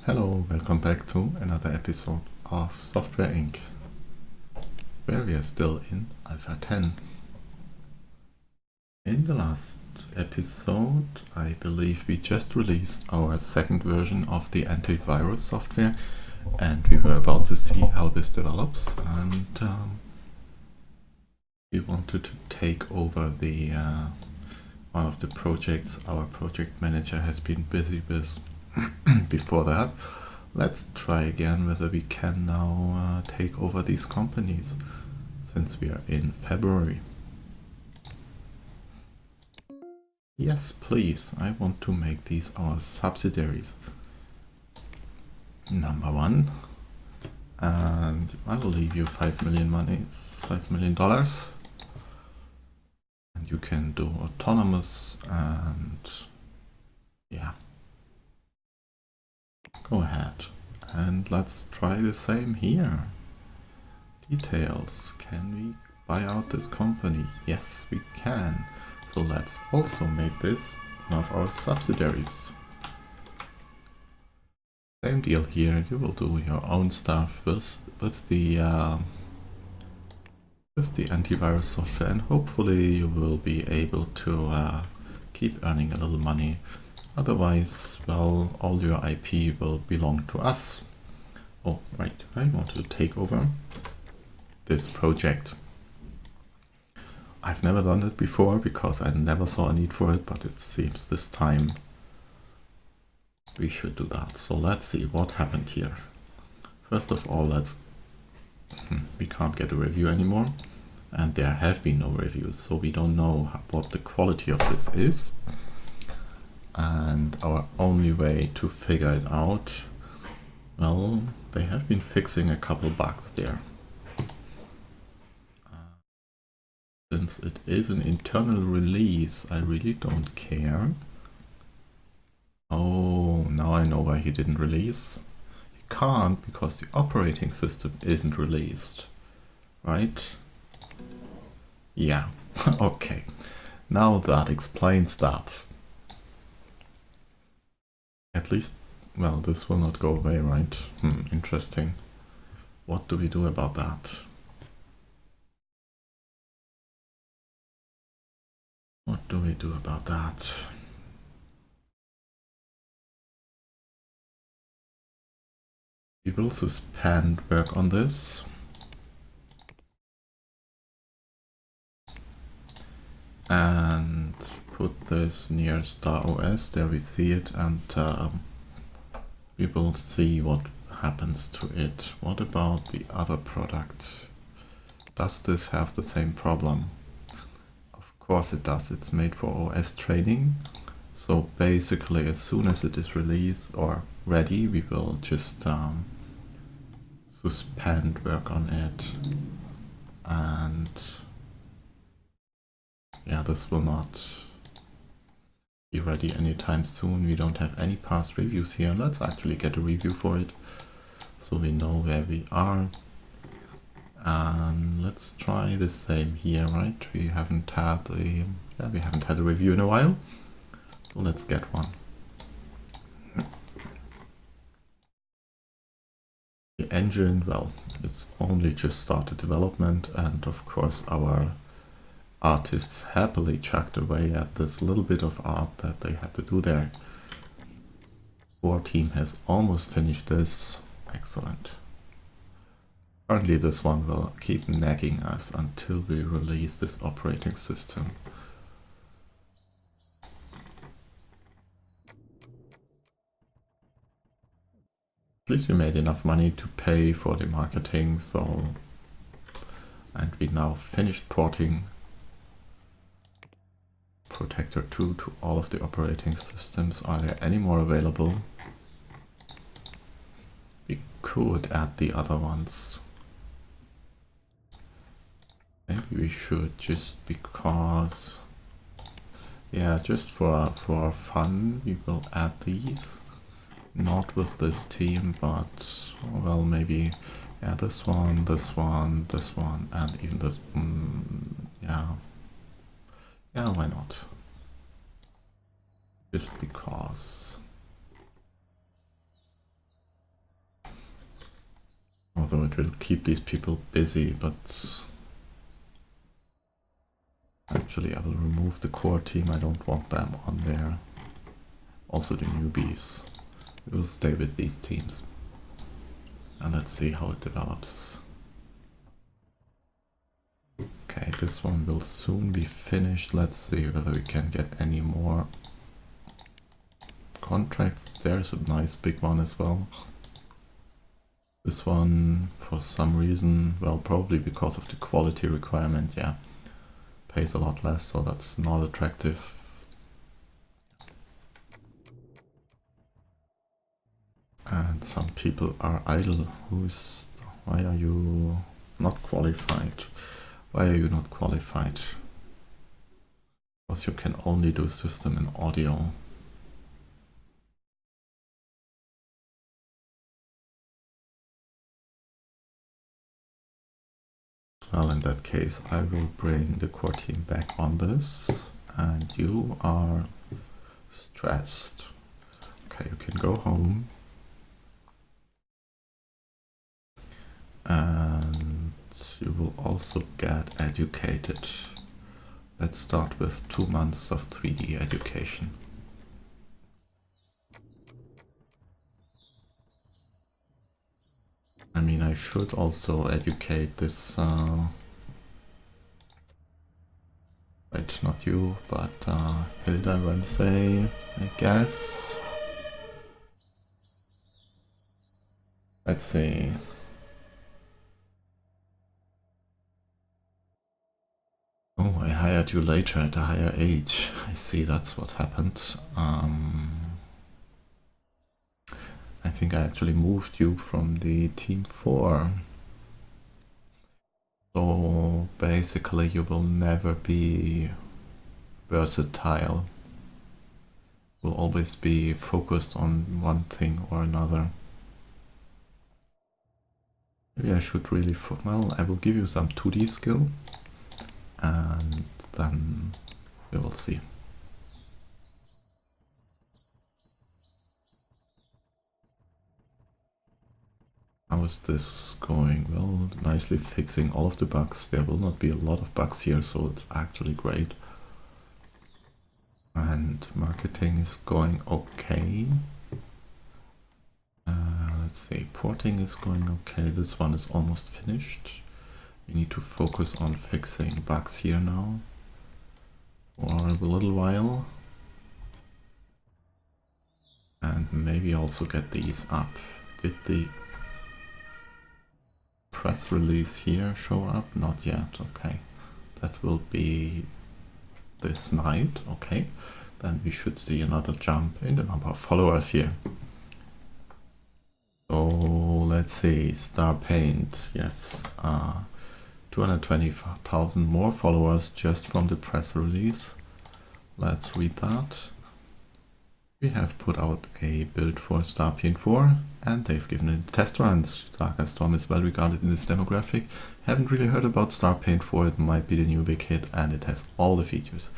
Hello, welcome back to another episode of Software Inc., where we are still in Alpha 10. In the last episode, I believe we just released our second version of the antivirus software, and we were about to see how this develops, and we wanted to take over the one of the projects our project manager has been busy with before that. Let's try again whether we can now take over these companies, since we are in February. Yes, please, I want to make these our subsidiaries. Number one, and I will leave you $5 million, and you can do autonomous, and yeah, go ahead. And let's try the same here. Details. Can we buy out this company? Yes, we can. So let's also make this one of our subsidiaries. Same deal here. You will do your own stuff with the antivirus software, and hopefully you will be able to keep earning a little money. Otherwise, well, all your IP will belong to us. Oh, right, I want to take over this project. I've never done it before because I never saw a need for it, but it seems this time we should do that. So let's see what happened here. First of all, we can't get a review anymore, and there have been no reviews, so we don't know what the quality of this is. And our only way to figure it out, well, they have been fixing a couple bugs there. Since it is an internal release, I really don't care. Oh, now I know why he didn't release. He can't because the operating system isn't released, right? Yeah, okay. Now that explains that. At least, well, this will not go away, right? Interesting. What do we do about that? What do we do about that? We will suspend work on this. And put this near Star OS, there we see it, and we will see what happens to it. What about the other product? Does this have the same problem? Of course it does. It's made for OS training. So basically, as soon as it is released or ready, we will just suspend work on it. And yeah, this will not be ready anytime soon. We don't have any past reviews here. Let's actually get a review for it so we know where we are. And let's try the same here, right? We haven't had a review in a while, so let's get one. The engine, well, it's only just started development, and of course our artists happily chucked away at this little bit of art that they had to do there. Our team has almost finished this. Excellent. Currently this one will keep nagging us until we release this operating system. At least we made enough money to pay for the marketing, and we now finished porting Protector 2 to all of the operating systems. Are there any more available? We could add the other ones. Maybe we should, just because, yeah, just for fun, we will add these. Not with this team, but, well, maybe, yeah, this one, and even this, yeah. Yeah, why not? Just because. although it will keep these people busy, but actually I will remove the core team, I don't want them on there. Also the newbies. We will stay with these teams. And let's see how it develops. Okay, this one will soon be finished. Let's see whether we can get any more contracts. There's a nice big one as well. This one, for some reason, well, probably because of the quality requirement, yeah, pays a lot less, so that's not attractive. And some people are idle. Why are you not qualified? Why are you not qualified? Because you can only do system and audio. Well, in that case, I will bring the core team back on this. And you are stressed. Okay, you can go home. And you will also get educated. Let's start with 2 months of 3D education. I mean, I should also educate this, wait, not you, but Hilda Ramsey, I guess. Let's see. Oh, I hired you later at a higher age. I see, that's what happened. I think I actually moved you from the team 4. So basically you will never be versatile. Will always be focused on one thing or another. Maybe I should really, well, I will give you some 2D skill and then we will see. How is this going? Well, nicely fixing all of the bugs. There will not be a lot of bugs here, so it's actually great. And marketing is going okay. Let's see, porting is going okay. This one is almost finished. We need to focus on fixing bugs here now for a little while. And maybe also get these up. Did the press release here show up? Not yet, okay. That will be this night, okay. Then we should see another jump in the number of followers here. So let's see, Star Paint, yes, 220,000 more followers just from the press release. Let's read that. We have put out a build for Starpaint 4 and they've given it a test run. Darker Storm is well regarded in this demographic. Haven't really heard about Starpaint 4, it might be the new big hit and it has all the features.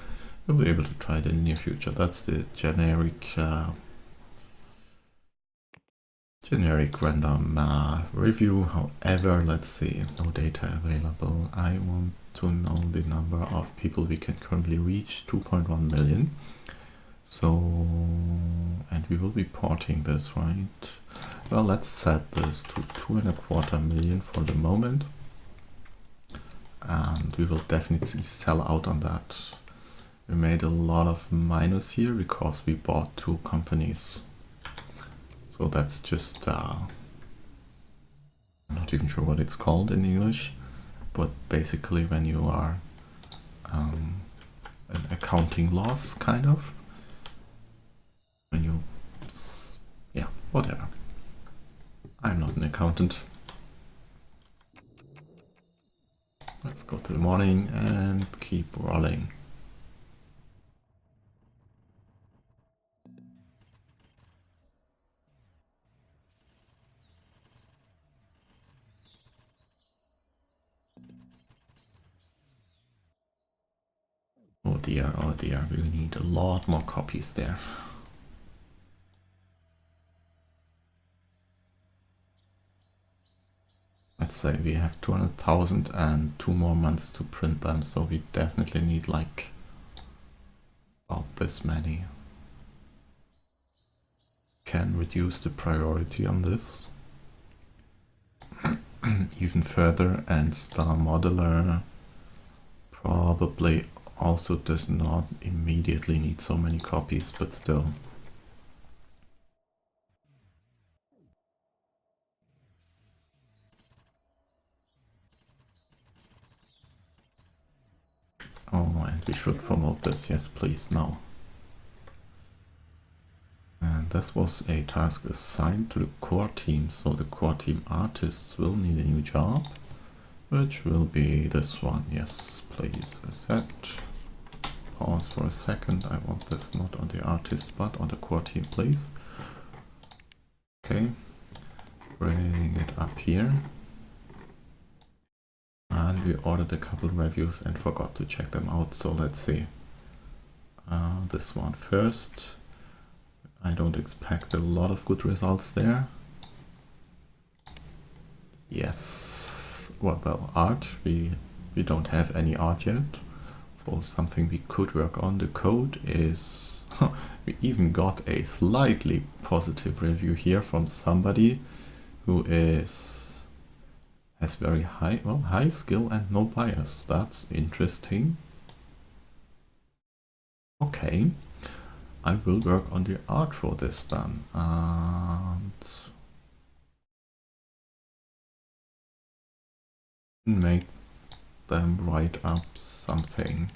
You'll be able to try it in the near future. That's the generic random review. However, let's see, no data available. I want to know the number of people we can currently reach, 2.1 million. So, and we will be porting this, right? Well, let's set this to 2.25 million for the moment. And we will definitely sell out on that. We made a lot of minus here because we bought 2 companies. So that's just, I'm not even sure what it's called in English, but basically when you are an accounting loss, kind of. When you, yeah, whatever. I'm not an accountant. Let's go to the morning and keep rolling. Oh dear, we need a lot more copies there. let's say we have 200,000 and 2 more months to print them, so we definitely need like about this many. Can reduce the priority on this even further, and Star Modeler probably also does not immediately need so many copies, but still. Oh, and we should promote this, yes please, now. And this was a task assigned to the core team, so the core team artists will need a new job, which will be this one. Yes, please accept. Pause for a second, I want this not on the artist but on the core team, please. Okay, bring it up here. And we ordered a couple reviews and forgot to check them out, so let's see. This one first. I don't expect a lot of good results there. Yes, well, art, we don't have any art yet, so something we could work on. The code is, we even got a slightly positive review here from somebody who has very high skill and no bias. That's interesting. Okay, I will work on the art for this then, and make them write up something.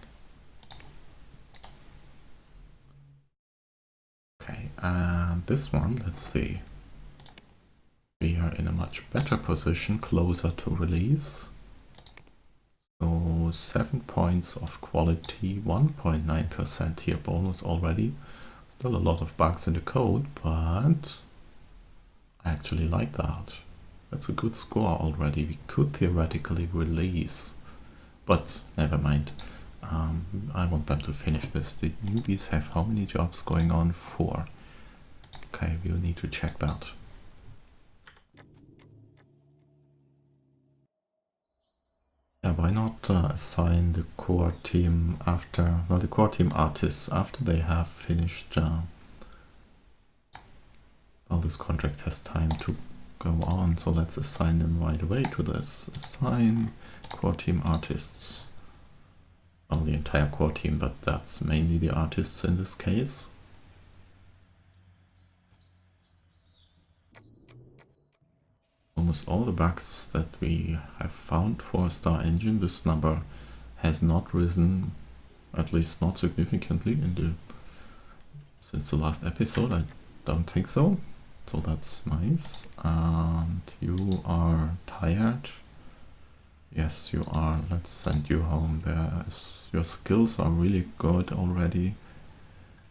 Okay, and this one, let's see. We are in a much better position, closer to release. So 7 points of quality, 1.9% here bonus already. Still a lot of bugs in the code, but I actually like that. That's a good score already. We could theoretically release, but never mind. I want them to finish this. The newbies have how many jobs going on? 4. Okay, we'll need to check that. Yeah, why not assign the core team after, well, the core team artists after they have finished, well, this contract has time to go on, so let's assign them right away to this. Assign core team artists. Well, the entire core team, but that's mainly the artists in this case. Almost all the bugs that we have found for Star Engine, this number has not risen, at least not significantly since the last episode. I don't think so. So that's nice. And you are tired. Yes, you are. Let's send you home. Your skills are really good already.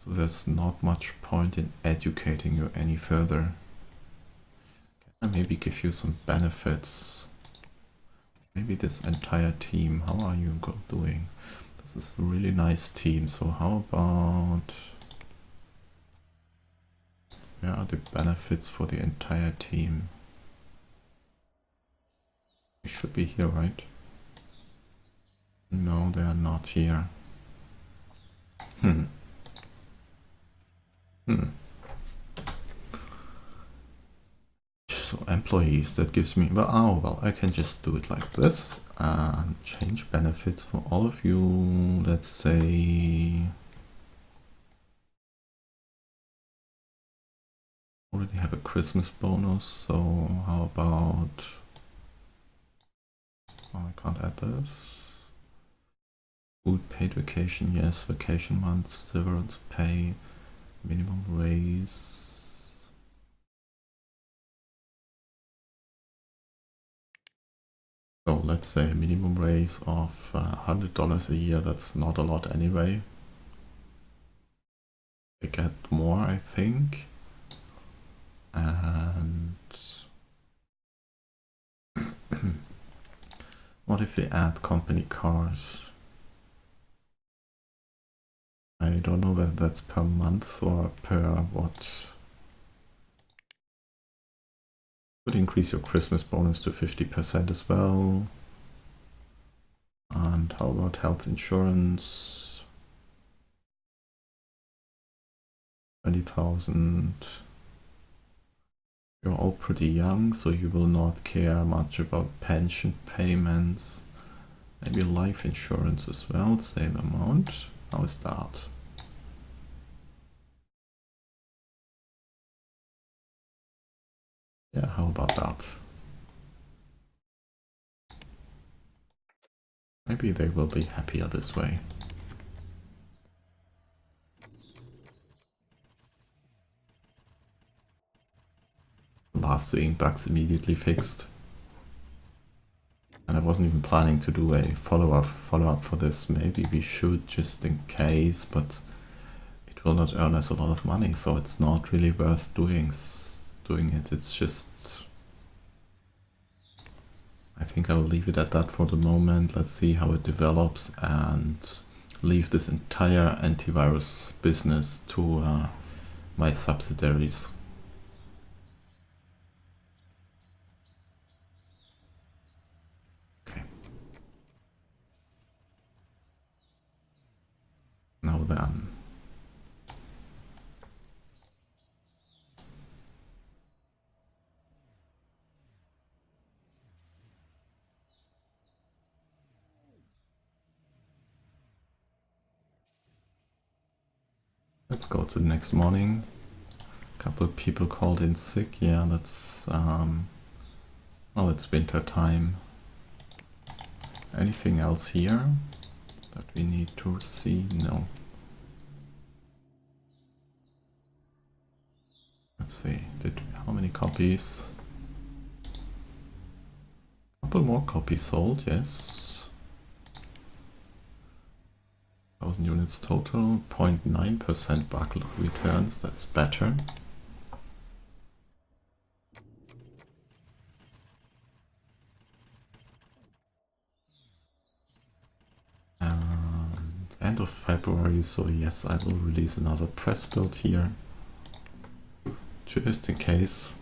So there's not much point in educating you any further. Can I maybe give you some benefits? Maybe this entire team. How are you doing? This is a really nice team. So how about... where are the benefits for the entire team? They should be here, right? No, they are not here. So employees, that gives me, well, I can just do it like this and change benefits for all of you. Let's say already have a Christmas bonus, so how about, oh, I can't add this. Food, paid vacation, yes, vacation months, severance pay, minimum raise. So let's say a minimum raise of $100 a year. That's not a lot anyway. They get more, I think. And what if we add company cars? I don't know whether that's per month or per what. Could increase your Christmas bonus to 50% as well. And how about health insurance? 20,000. You're all pretty young, so you will not care much about pension payments. Maybe life insurance as well, same amount. How is that? Yeah, how about that? Maybe they will be happier this way. Love seeing bugs immediately fixed. And I wasn't even planning to do a follow-up for this. Maybe we should, just in case, but it will not earn us a lot of money, so it's not really worth doing it. It's just, I think I'll leave it at that for the moment. Let's see how it develops and leave this entire antivirus business to my subsidiaries. Okay. Now then. Let's go to the next morning. A couple of people called in sick. Yeah, that's well, it's winter time. Anything else here that we need to see? No. Let's see. How many copies? A couple more copies sold. Yes. 1,000 units total. 0.9% bug returns. That's better. End of February, so yes, I will release another press build here, just in case.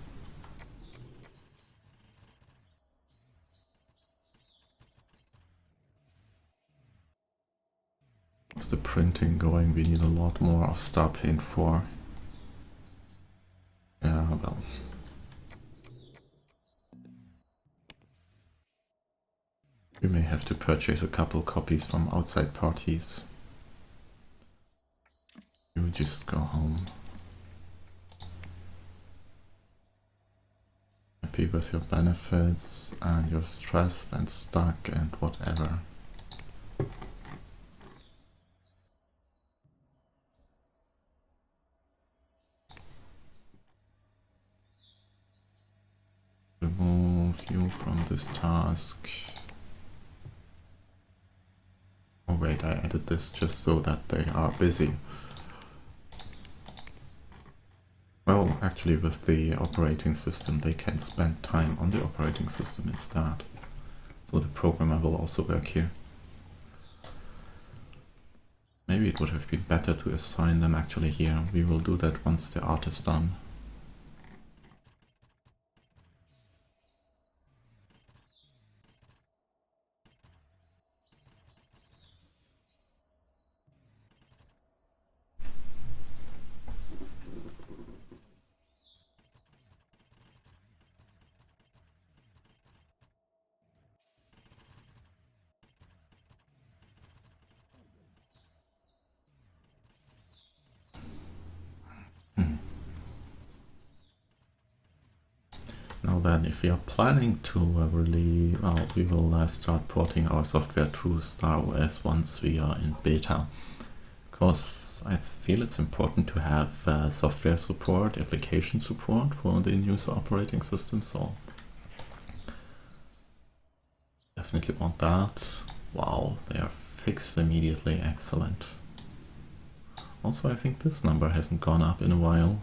How's the printing going? We need a lot more of Starpaint 4. Yeah, well. We may have to purchase a couple copies from outside parties. You just go home. Happy with your benefits and you're stressed and stuck and whatever. Remove you from this task. Oh wait, I added this just so that they are busy. Well, actually with the operating system they can spend time on the operating system instead. So the programmer will also work here. Maybe it would have been better to assign them actually here. We will do that once the art is done. Now then, if we are planning to really, well, we will start porting our software to StarOS once we are in beta. Because I feel it's important to have software support, application support for the new operating system, so definitely want that. Wow, they are fixed immediately, excellent. Also, I think this number hasn't gone up in a while.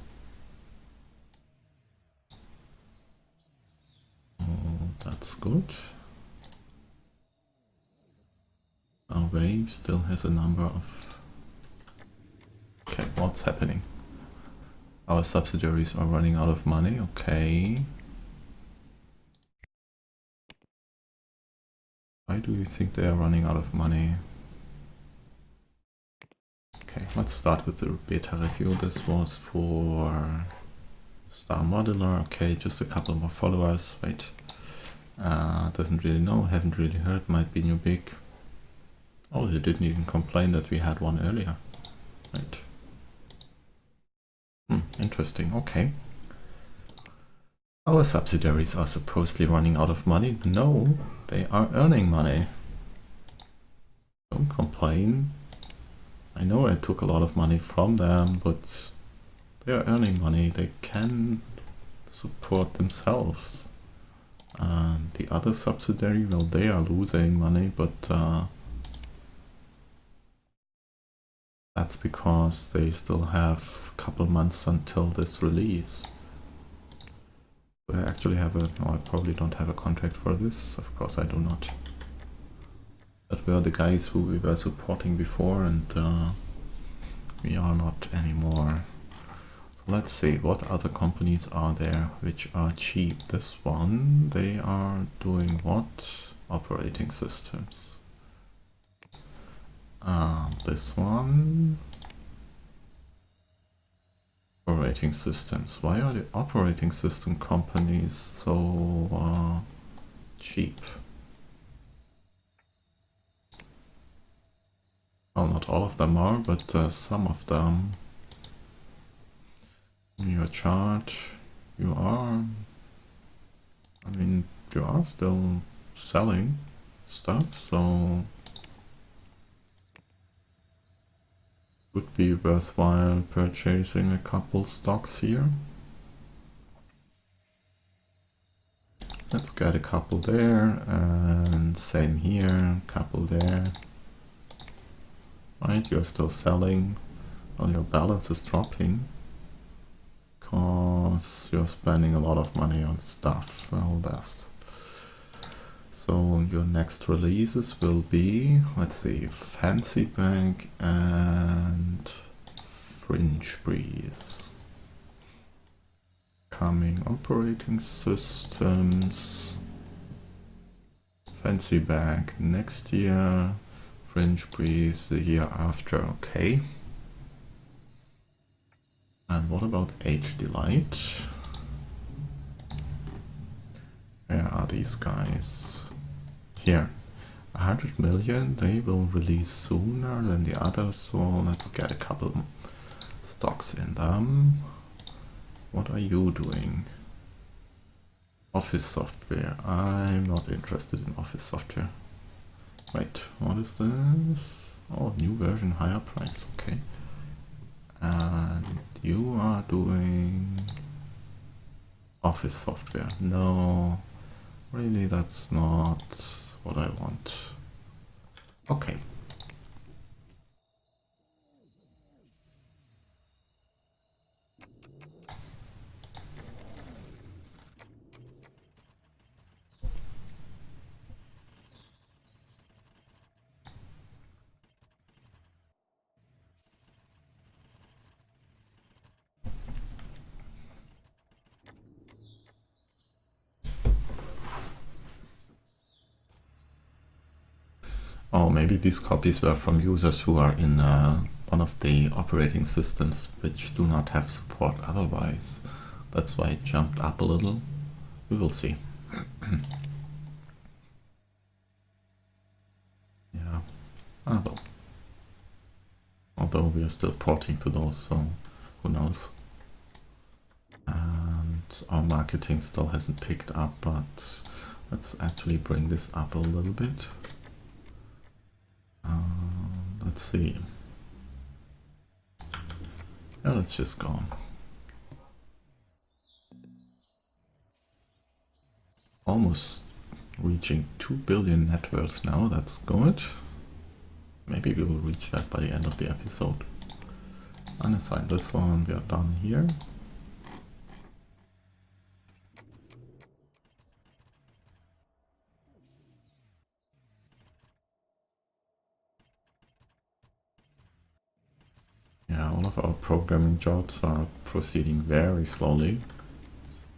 Oh, that's good. Our wave still has a number of... Okay, what's happening? Our subsidiaries are running out of money, okay. Why do you think they are running out of money? Okay, let's start with the beta review. This was for Star Modeler. Okay, just a couple more followers. Wait. Doesn't really know, haven't really heard, might be new big. Oh, they didn't even complain that we had one earlier. Right. Interesting, okay. Our subsidiaries are supposedly running out of money. No, they are earning money. Don't complain. I know I took a lot of money from them, but they are earning money. They can support themselves. And the other subsidiary, well, they are losing money, but that's because they still have a couple months until this release. Do I actually have a... no, I probably don't have a contract for this. Of course I do not. That were the guys who we were supporting before, and we are not anymore. So let's see, what other companies are there which are cheap? This one, they are doing what? Operating systems. This one... operating systems. Why are the operating system companies so cheap? Well, not all of them are, but some of them. In your chart, you are... I mean, you are still selling stuff, so... would be worthwhile purchasing a couple stocks here. Let's get a couple there, and same here, couple there. Right, you're still selling. Well, your balance is dropping because you're spending a lot of money on stuff. Well, that's... so your next releases will be, let's see, Fancy Bank and Fringe Breeze. Coming operating systems. Fancy Bank next year. Fringe Breeze the year after, okay. And what about HD Light? Where are these guys? Here, 100 million, they will release sooner than the others, so let's get a couple stocks in them. What are you doing? Office software. I'm not interested in office software. Wait, what is this? Oh, new version, higher price, okay. And you are doing office software. No, really, that's not what I want. Okay. Oh, maybe these copies were from users who are in one of the operating systems which do not have support otherwise. That's why it jumped up a little. We will see. Yeah. Ah, well. Although we are still porting to those, so who knows. And our marketing still hasn't picked up, but let's actually bring this up a little bit. Let's see. Yeah, let's just go on. Almost reaching 2 billion net worth now, that's good. Maybe we will reach that by the end of the episode. Unassign this one, we are done here. Yeah, all of our programming jobs are proceeding very slowly.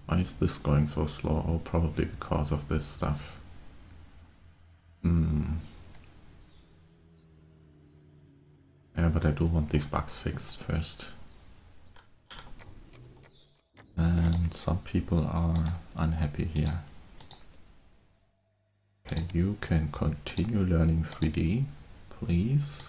Why is this going so slow? Oh, probably because of this stuff. Yeah, but I do want these bugs fixed first. And some people are unhappy here. Okay, you can continue learning 3D, please.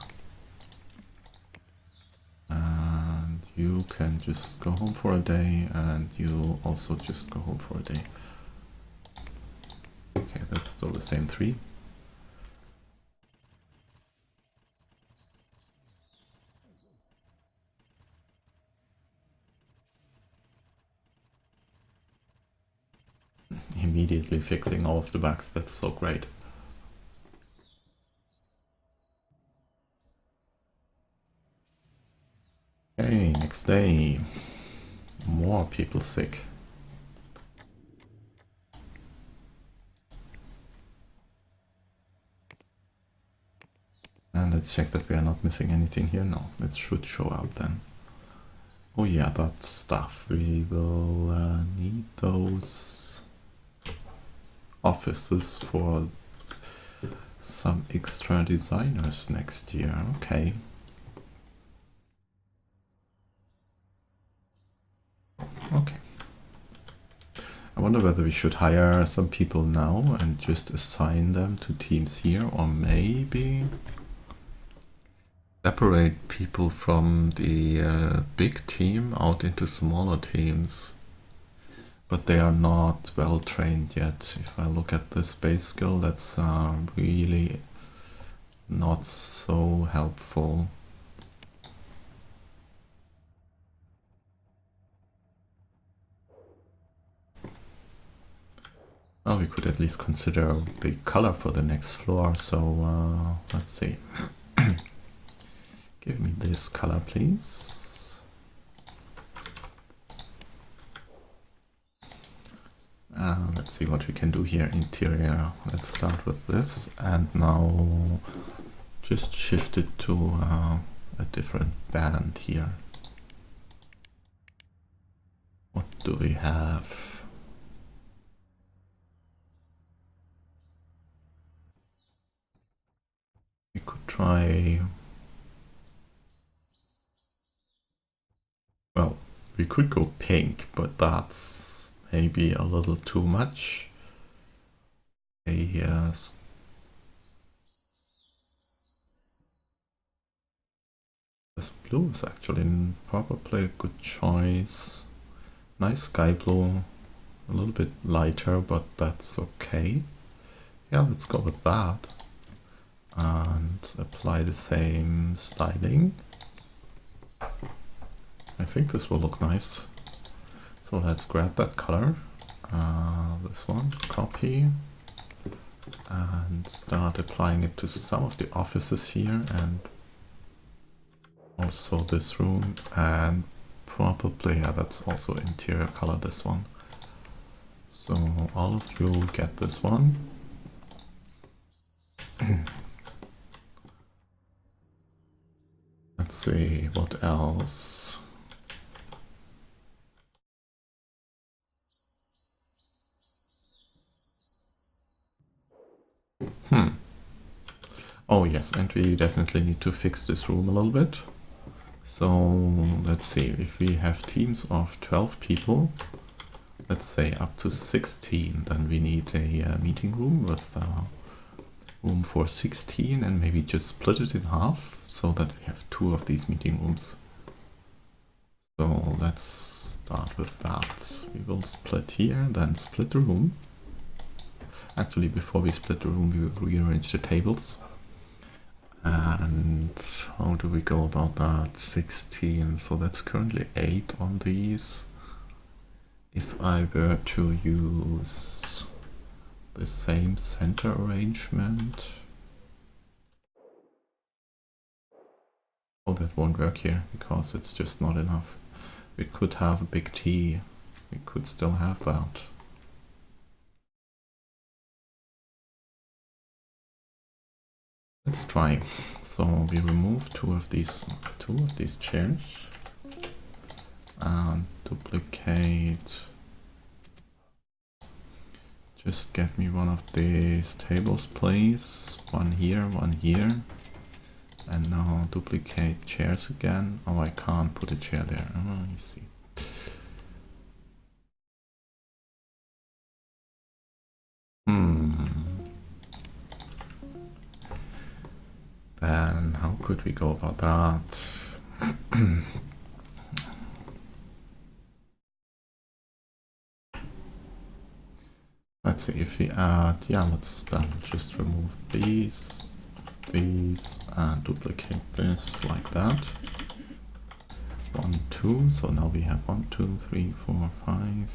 And you can just go home for a day, and you also just go home for a day. Okay, that's still the same 3. Immediately fixing all of the bugs, that's so great. Okay, next day. More people sick. And let's check that we are not missing anything here. No, it should show out then. Oh yeah, that stuff. We will need those offices for some extra designers next year. Okay. Okay. I wonder whether we should hire some people now and just assign them to teams here, or maybe separate people from the big team out into smaller teams. But they are not well trained yet. If I look at the space skill, that's really not so helpful. Well, we could at least consider the color for the next floor, so let's see. Give me this color, please. Let's see what we can do here. Interior. Let's start with this, and now just shift it to a different band here. What do we have? We could try... Well, we could go pink, but that's maybe a little too much. This blue is actually probably a good choice. Nice sky blue, a little bit lighter, but that's okay. Yeah, let's go with that. And apply the same styling. I think this will look nice. So let's grab that color, this one, copy, and start applying it to some of the offices here, and also this room, and probably, yeah, that's also interior color, this one. So all of you get this one. Let's see, what else? Oh yes, and we definitely need to fix this room a little bit. So let's see, if we have teams of 12 people, let's say up to 16, then we need a meeting room with room for 16, and maybe just split it in half so that we have 2 of these meeting rooms. So let's start with that. We will split here, then split the room. Actually, before we split the room, we will rearrange the tables. And how do we go about that? 16, so that's currently 8 on these. If I were to use the same center arrangement... Oh, that won't work here, because it's just not enough. We could have a big T. We could still have that. Let's try. So we remove two of these chairs and duplicate Just get me one of these tables, please. One here, and now duplicate chairs again. Oh, I can't put a chair there. Oh, you see. Then how could we go about that? Let's see if we add, yeah, let's then just remove these, and duplicate this like that. 1, 2, so now we have 1, 2, 3, 4, 5,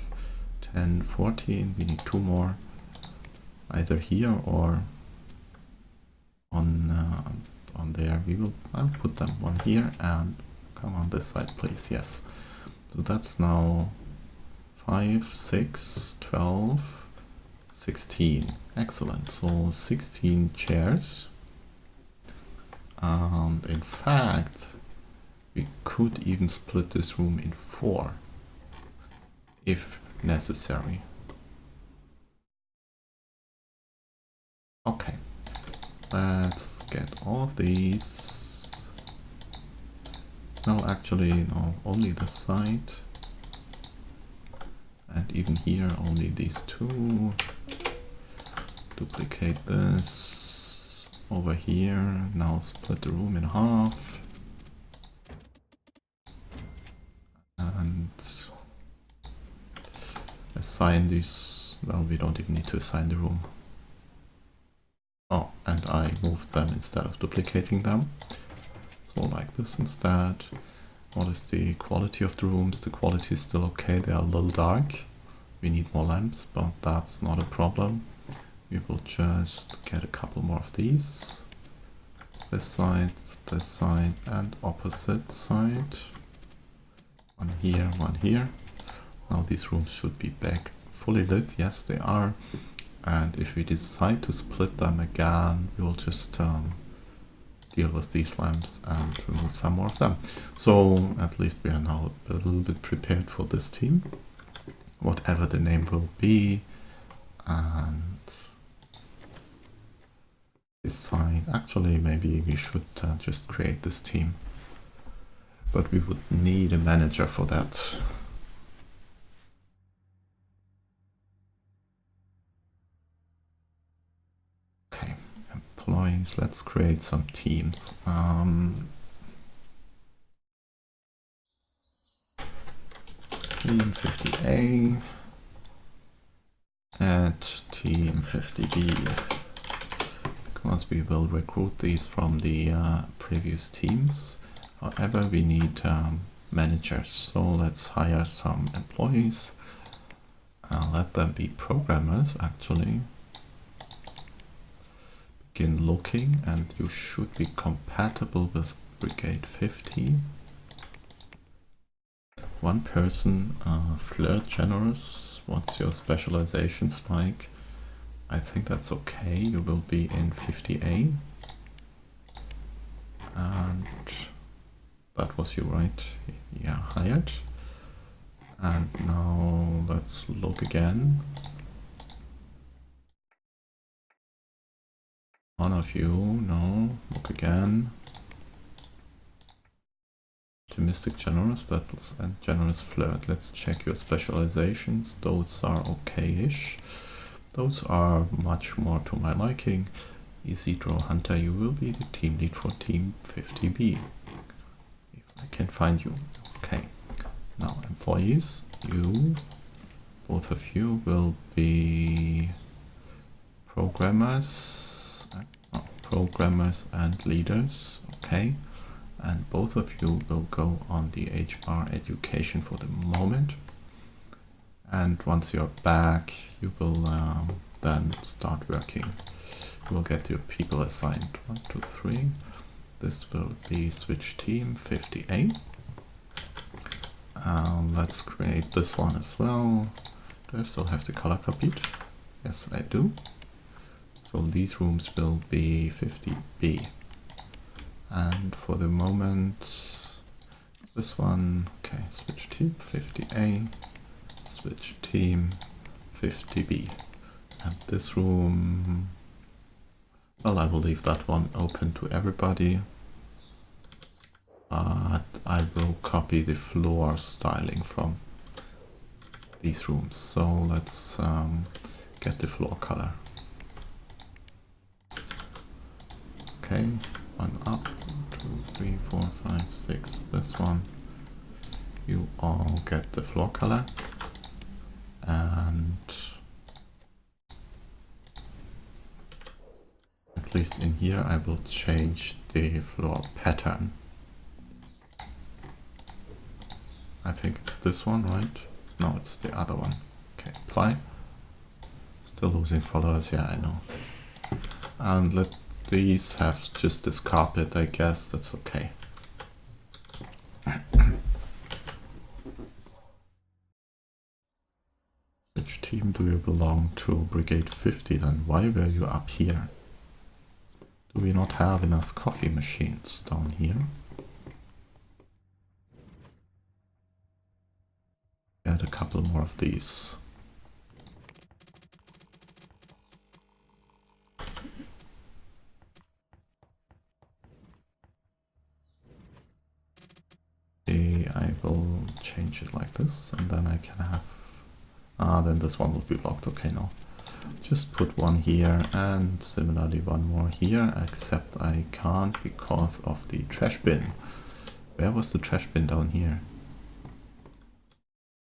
10, 14. We need 2 more, either here or on there. I'll put them one here and come on this side, please. Yes. So that's now 5, 6, 12, 16. Excellent. So 16 chairs. And in fact, we could even split this room in 4 if necessary. Okay. Let's get all of these. No, actually, no, only this side. And even here, only these 2. Duplicate this over here. Now split the room in half. And assign these. Well, we don't even need to assign the room. Oh, and I moved them instead of duplicating them. So like this instead. What is the quality of the rooms? The quality is still okay. They are a little dark. We need more lamps, but that's not a problem. We will just get a couple more of these. This side, and opposite side. One here, one here. Now these rooms should be back fully lit. Yes, they are. And if we decide to split them again, we will just deal with these lamps and remove some more of them. So at least we are now a little bit prepared for this team, whatever the name will be. And decide, actually maybe we should just create this team, but we would need a manager for that. Okay, employees, let's create some teams. Team 50A and Team 50B, because we will recruit these from the previous teams. However, we need managers, so let's hire some employees. Let them be programmers, actually. Begin looking, and you should be compatible with Brigade 50. One person, flirt generous. What's your specializations like? I think that's okay. You will be in 50A. And that was you, right? Yeah, hired. And now let's look again. One of you, no, look again. Optimistic generous, that was, and generous flirt. Let's check your specializations. Those are okay-ish. Those are much more to my liking. Easy draw hunter, you will be the team lead for Team 50B. If I can find you. Okay. Now employees, you, both of you will be programmers, and leaders. Okay. And both of you will go on the HR education for the moment. And once you're back, you will then start working. You will get your people assigned. 1, 2, 3. This will be switch team 50A. Let's create this one as well. Do I still have the color copied? Yes, I do. So these rooms will be 50B. And for the moment, this one, okay, switch team 50A, switch team 50B. And this room, well, I will leave that one open to everybody. But I will copy the floor styling from these rooms. So let's get the floor color. Okay, 1 up, 2, 3, 4, 5, 6, this one. You all get the floor color. And at least in here I will change the floor pattern. I think it's this one, right? No, it's the other one. Okay, apply. Still losing followers, yeah, I know. And let these have just this carpet, I guess, that's okay. Which team do you belong to? Brigade 50 then. Why were you up here? Do we not have enough coffee machines down here? Add a couple more of these. Okay, I will change it like this, and then I can have... then this one will be blocked. Okay, no. Just put one here, and similarly one more here, except I can't because of the trash bin. Where was the trash bin down here?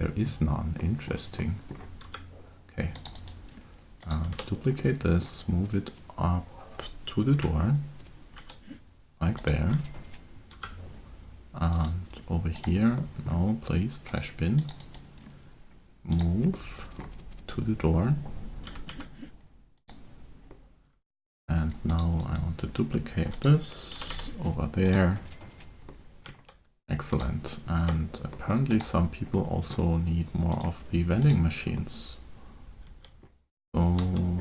There is none. Interesting. Okay. Duplicate this, move it up to the door, like there. And over here, no, please, trash bin. Move to the door. And now I want to duplicate this over there. Excellent. And apparently some people also need more of the vending machines. So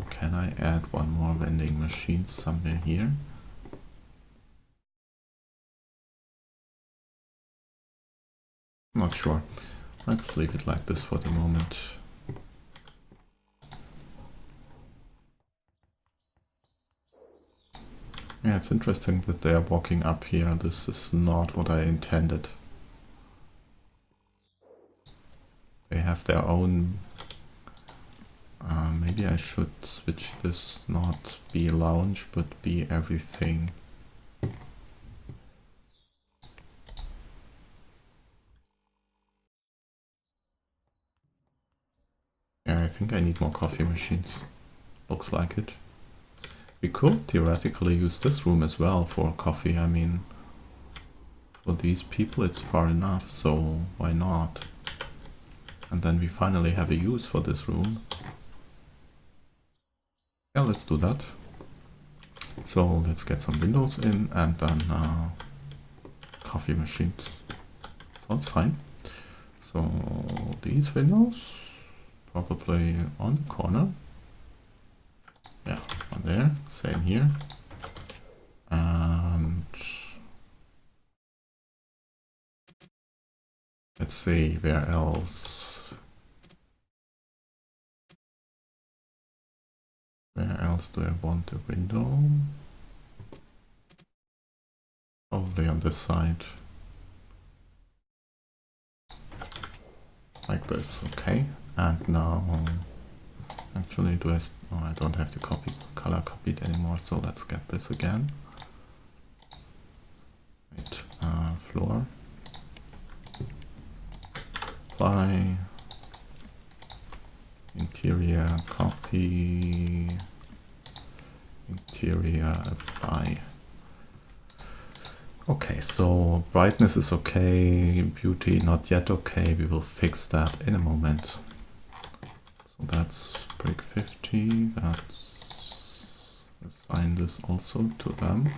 can I add one more vending machine somewhere here? Not sure. Let's leave it like this for the moment. Yeah, it's interesting that they are walking up here. This is not what I intended. They have their own... maybe I should switch this, not be lounge, but be everything. Yeah, I think I need more coffee machines. Looks like it. We could theoretically use this room as well for coffee. I mean, for these people it's far enough, so why not? And then we finally have a use for this room. Yeah, let's do that. So let's get some windows in and then coffee machines. Sounds fine. So these windows, probably on the corner. Yeah, one there, same here. And let's see, where else? Where else do I want a window? Probably on this side. Like this, okay. And now, actually, I don't have the color copied anymore, so let's get this again. Wait, floor. Apply. Interior copy. Interior apply. Okay, so brightness is okay, beauty not yet okay, we will fix that in a moment. So that's brick 50, let's assign this also to them.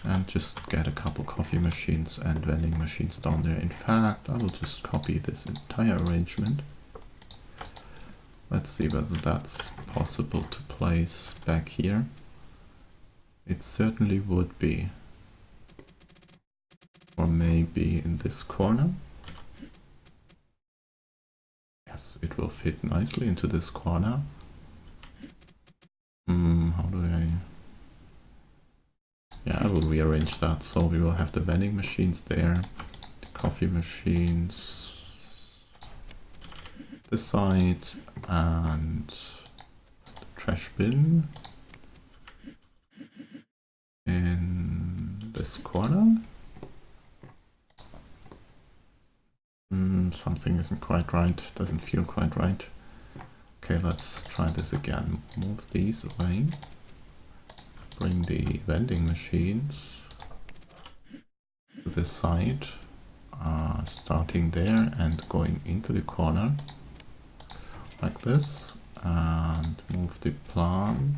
And just get a couple coffee machines and vending machines down there. In fact, I will just copy this entire arrangement. Let's see whether that's possible to place back here. It certainly would be. Or maybe in this corner. Yes, it will fit. fit nicely into this corner. How do I... Yeah, I will rearrange that. So we will have the vending machines there, the coffee machines this side, and the trash bin in this corner. Something isn't quite right, doesn't feel quite right. Okay, let's try this again. Move these away. Bring the vending machines to this side, starting there and going into the corner like this, and move the plant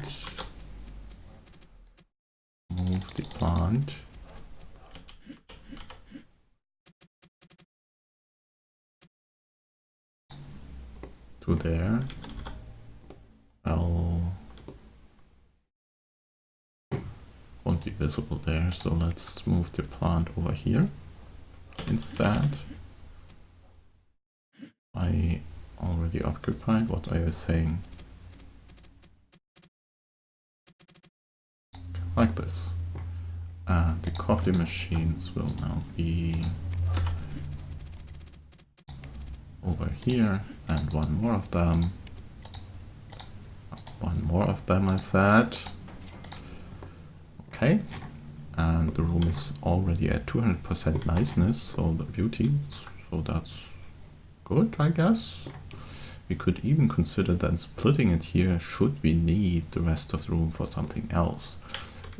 to there. Well, won't be visible there, so let's move the plant over here instead. I already occupied. What are you saying? Like this. And the coffee machines will now be over here, and one more of them. One more of them, I said. Okay, and the room is already at 200% niceness, so the beauty, so that's good, I guess. We could even consider then splitting it here should we need the rest of the room for something else,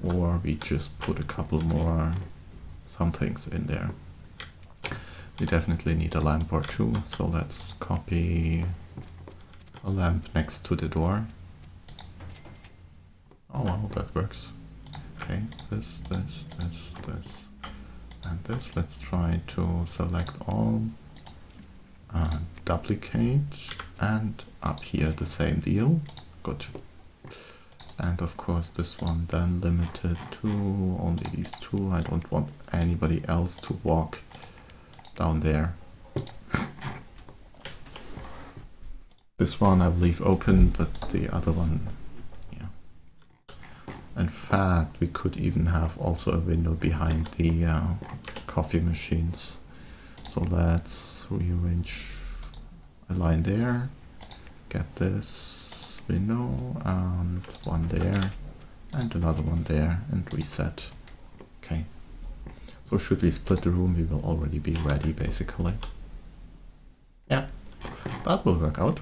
or we just put a couple more somethings in there. We definitely need a lamp or two, so let's copy a lamp next to the door. Oh wow, that works. Okay, this, and this. Let's try to select all, duplicate, and up here the same deal. Good. And of course this one then limited to only these two. I don't want anybody else to walk down there. This one I will leave open, but the other one, yeah. In fact, we could even have also a window behind the coffee machines. So let's rearrange a line there, get this window, and one there, and another one there, and reset. Okay. So should we split the room, we will already be ready, basically. Yeah, that will work out.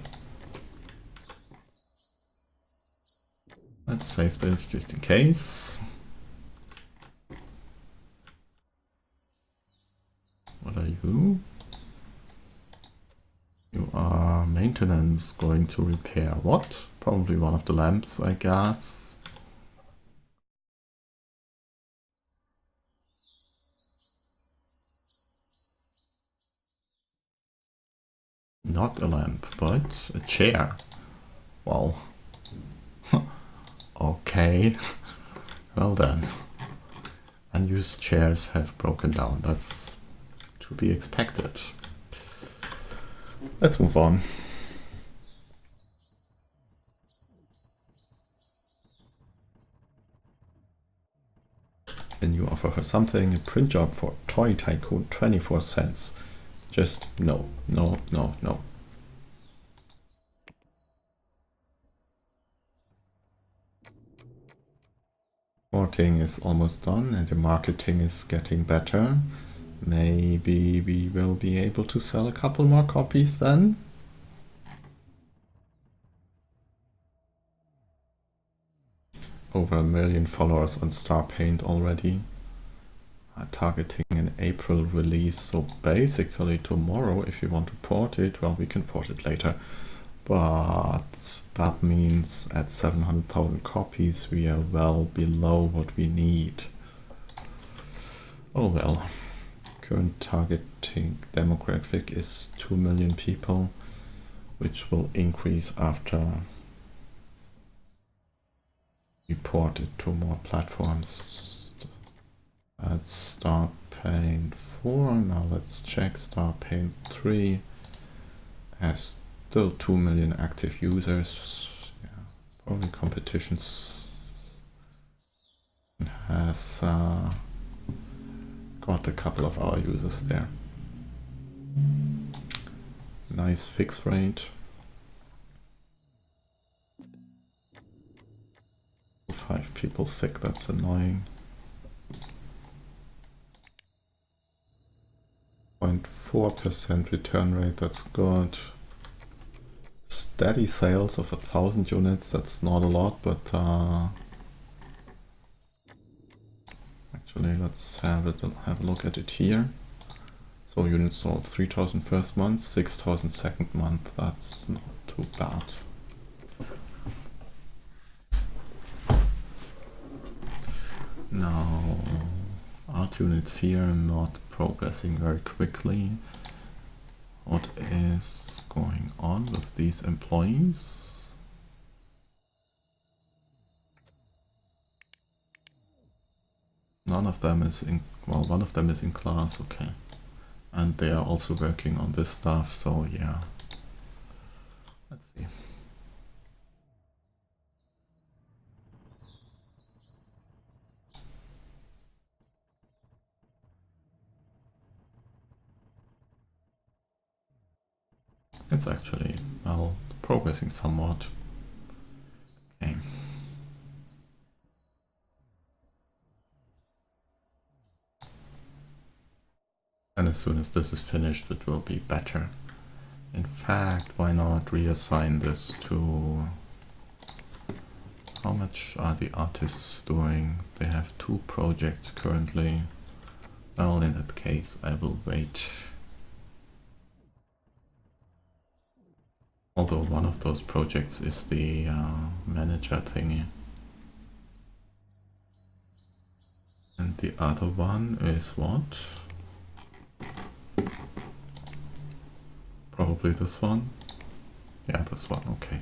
Let's save this just in case. What are you? You are maintenance, going to repair what? Probably one of the lamps, I guess. Not a lamp, but a chair. Wow. Okay. Well then. Unused chairs have broken down. That's to be expected. Let's move on. When you offer her something, a print job for Toy Tycoon, 24 cents. Just no, no, no, no. Porting is almost done and the marketing is getting better. Maybe we will be able to sell a couple more copies then. Over 1 million followers on Starpaint already. Targeting an April release, so basically tomorrow, if you want to port it, well, we can port it later. But that means at 700,000 copies we are well below what we need. Oh well. Current targeting demographic is 2 million people, which will increase after we port it to more platforms. That's Starpaint 4. Now let's check Starpaint 3 has Still 2 million active users. Yeah, probably competitions has got a couple of our users there. Nice fix rate. 5 people sick, that's annoying. 0.4% return rate, that's good. Steady sales of 1,000 units, that's not a lot, but actually let's have a look at it here. So units sold 3,000 first month, 6,000 second month, that's not too bad. Now, art units here not progressing very quickly. What is going on with these employees? None of them is in, well, one of them is in class, okay. And they are also working on this stuff, so yeah. Let's see. It's actually, well, progressing somewhat. Okay. And as soon as this is finished, it will be better. In fact, why not reassign this to... How much are the artists doing? They have 2 projects currently. Well, in that case, I will wait. Although one of those projects is the manager thingy. And the other one is what? Probably this one? Yeah, this one, okay.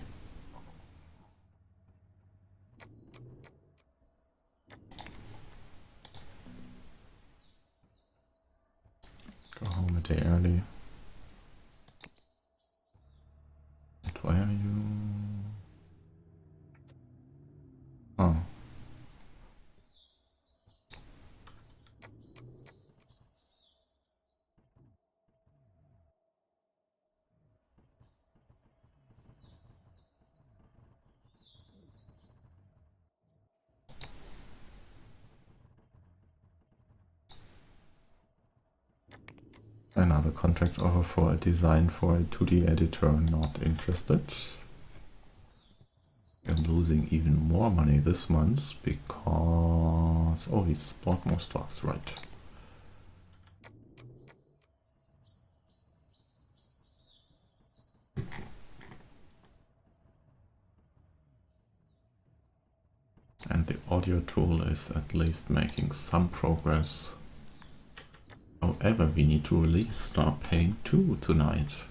Go home a day early. And why are you... Oh. Another contract offer for a design for a 2D editor, not interested. You're losing even more money this month because... Oh, he's bought more stocks, right. And the audio tool is at least making some progress. However, we need to release Star Pain 2 tonight.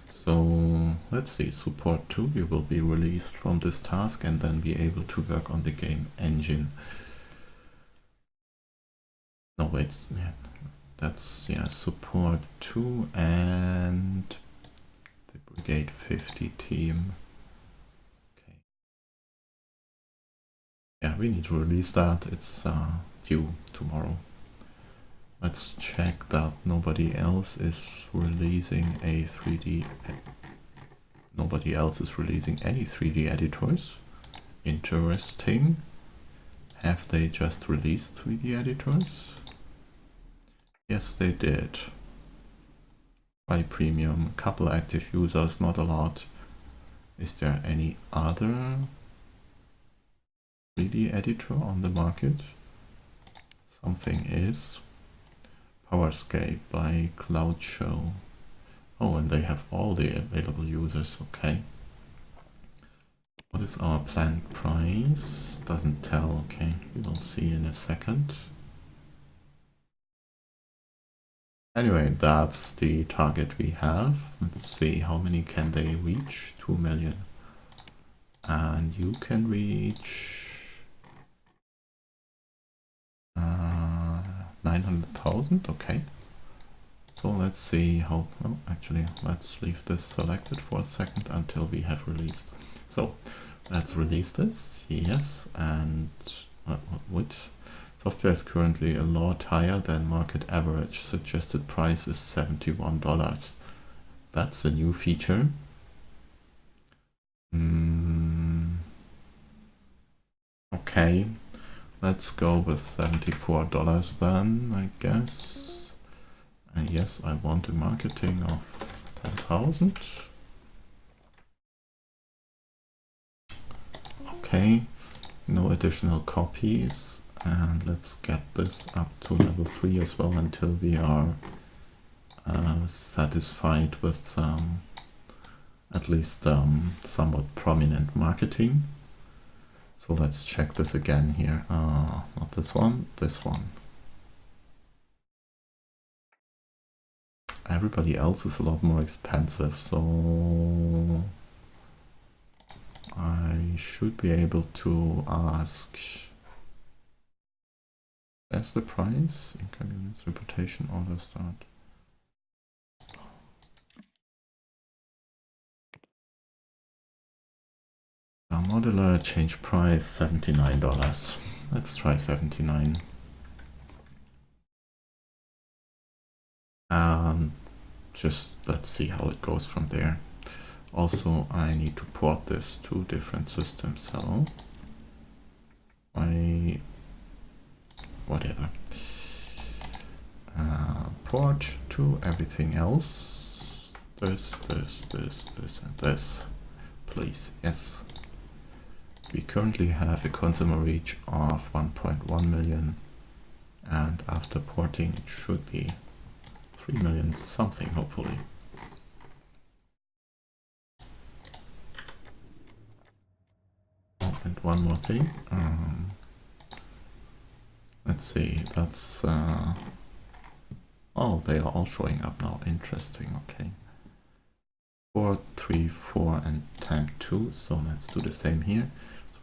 So let's see, support 2, you will be released from this task and then be able to work on the game engine. No, wait, yeah, that's, yeah, support 2 and the Brigade 50 team. Okay. Yeah, we need to release that, it's due tomorrow. Let's check that nobody else is releasing a 3D... Nobody else is releasing any 3D editors. Interesting. Have they just released 3D editors? Yes, they did. By premium, a couple active users, not a lot. Is there any other 3D editor on the market? Something is. Powerscape by Cloud Show. Oh, and they have all the available users, okay. What is our planned price? Doesn't tell, okay, we will see in a second. Anyway, that's the target we have. Let's see, how many can they reach? 2 million. And you can reach 900,000, okay. So let's see how, well, actually, let's leave this selected for a second until we have released. So let's release this, yes, and which software is currently a lot higher than market average. Suggested price is $71. That's a new feature. Okay, let's go with $74 then, I guess. And yes, I want a marketing of 10,000. Okay, no additional copies. And let's get this up to level 3 as well until we are satisfied with at least somewhat prominent marketing. So let's check this again here. Not this one, this one. Everybody else is a lot more expensive, so I should be able to ask. There's the price, inconvenience, reputation, order start. Our modular change price $79. Let's try 79. Just let's see how it goes from there. Also, I need to port this to different systems. Hello. Whatever. Port to everything else. This, and this. Please, yes. We currently have a consumer reach of 1.1 million, and after porting it should be 3 million something, hopefully. Oh, and one more thing. Let's see, that's... oh, they are all showing up now. Interesting, okay. 4, 3, 4, and temp 2. So let's do the same here.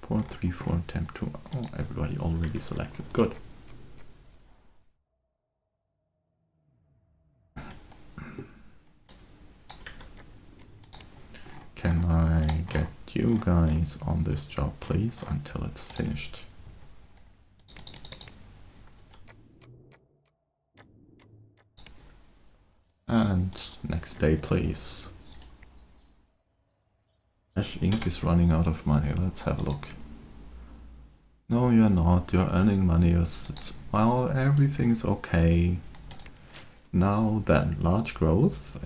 4, 3, 4, temp 2. Oh, everybody already selected. Good. Can I get you guys on this job, please, until it's finished? And next day, please. Ash Inc. is running out of money. Let's have a look. No, you're not. You're earning money. Well, everything's okay. Now then, large growth.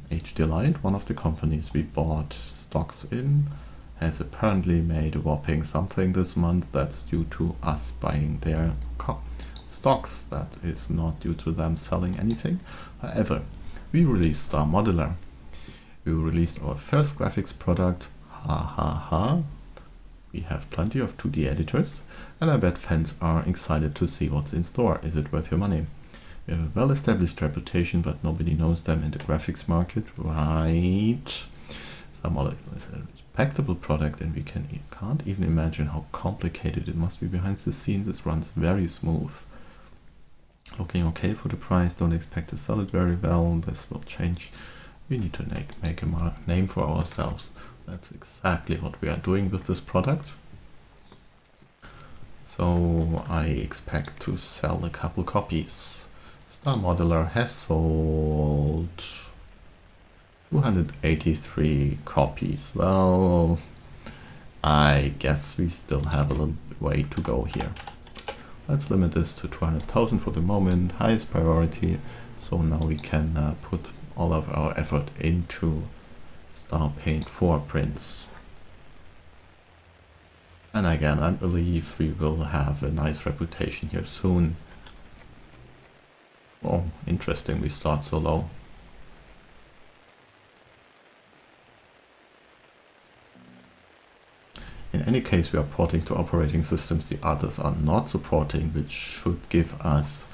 HD Light, one of the companies we bought stocks in, has apparently made a whopping something this month. That's due to us buying their stocks. That is not due to them selling anything. However, we released our modular. We released our first graphics product. Ha ha ha. We have plenty of 2D editors, and I bet fans are excited to see what's in store. Is it worth your money? We have a well-established reputation, but nobody knows them in the graphics market, right? Some is a respectable product, and we can't even imagine how complicated it must be behind the scenes. This runs very smooth. Looking okay for the price. Don't expect to sell it very well. This will change. We need to make a name for ourselves. That's exactly what we are doing with this product. So I expect to sell a couple copies. Star Modular has sold 283 copies. Well, I guess we still have a little way to go here. Let's limit this to 200,000 for the moment, highest priority. So now we can put all of our effort into Star Paint 4 prints. And again, I believe we will have a nice reputation here soon. Oh, interesting, we start so low. In any case, we are porting to operating systems the others are not supporting, which should give us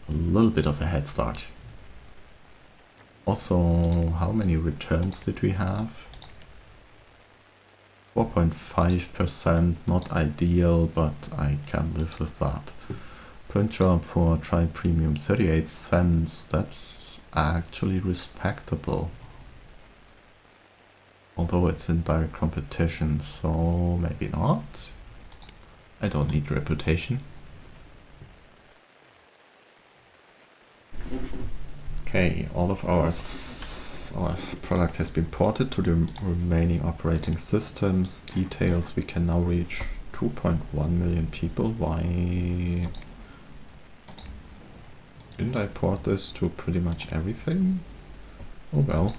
a little bit of a head start. Also, how many returns did we have? 4.5%, not ideal, but I can live with that. Print job for Try Premium, 38 cents. That's actually respectable. Although it's in direct competition, so maybe not. I don't need reputation. Okay, all of our product has been ported to the remaining operating systems. Details, we can now reach 2.1 million people. Why didn't I port this to pretty much everything? Oh well.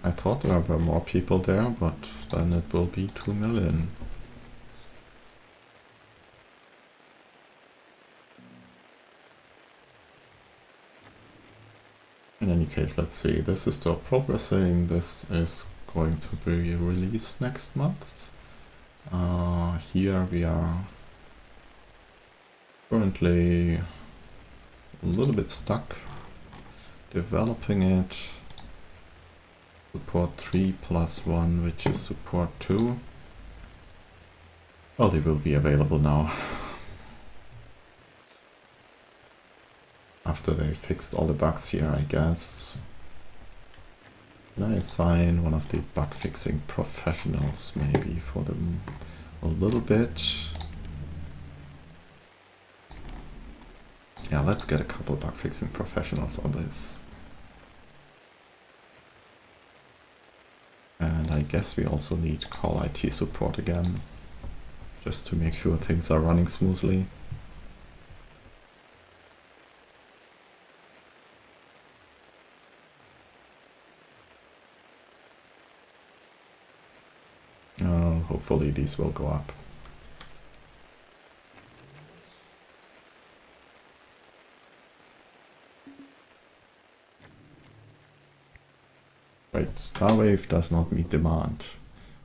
I thought there were more people there, but then it will be 2 million. In any case, let's see. This is still progressing. This is going to be released next month. Here we are currently a little bit stuck developing it. Support 3+1, which is support 2. Well, they will be available now. After they fixed all the bugs here, I guess. Can I assign one of the bug fixing professionals maybe for them a little bit? Yeah, let's get a couple bug fixing professionals on this. And I guess we also need call IT support again, just to make sure things are running smoothly. Hopefully these will go up. Right, Starwave does not meet demand.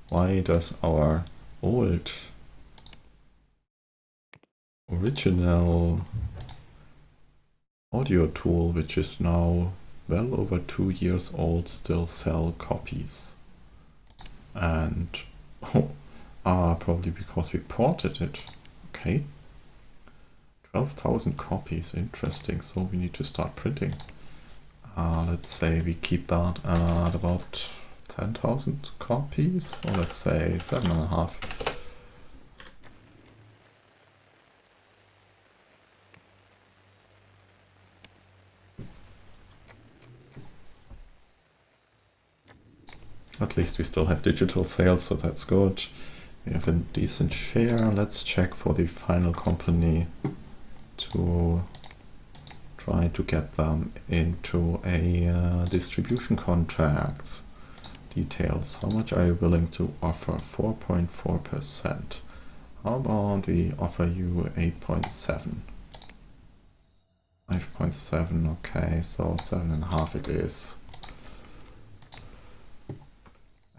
Why does our old original audio tool, which is now well over 2 years old, still sell copies? And probably because we ported it. Okay, 12,000 copies, interesting. So we need to start printing. Let's say we keep that at about 10,000 copies, or let's say 7.5. At least we still have digital sales, so that's good. We have a decent share. Let's check for the final company to try to get them into a distribution contract. Details. How much are you willing to offer? 4.4%. How about we offer you 8.7? 5.7, okay, so 7.5 it is.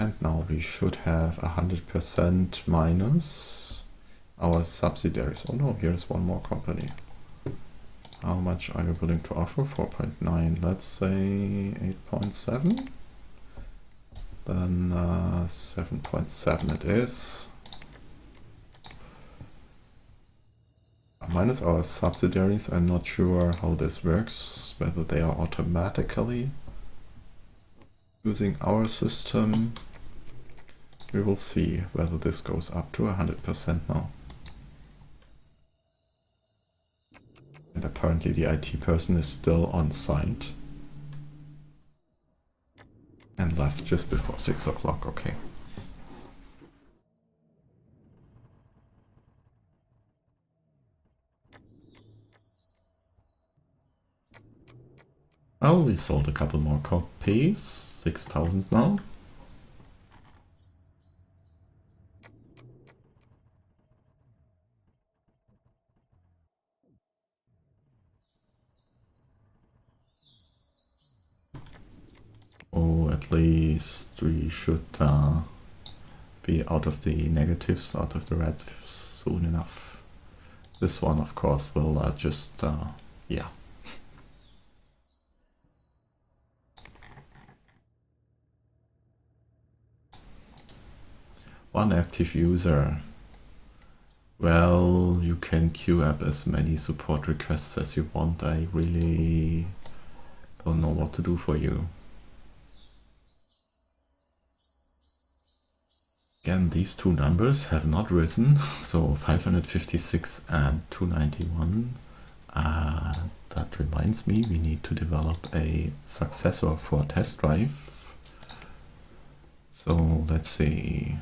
And now we should have 100% minus our subsidiaries. Oh no, here's one more company. How much are you willing to offer? 4.9, let's say 8.7. Then 7.7 it is. Minus our subsidiaries, I'm not sure how this works, whether they are automatically using our system. We will see whether this goes up to 100% now. And apparently the IT person is still on site and left just before 6 o'clock, okay. Oh, we sold a couple more copies, 6,000 now. Oh, at least we should be out of the negatives, out of the reds soon enough. This one, of course, will just, yeah. One active user. Well, you can queue up as many support requests as you want. I really don't know what to do for you. Again, these two numbers have not risen, so 556 and 291. That reminds me, we need to develop a successor for test drive. So let's see.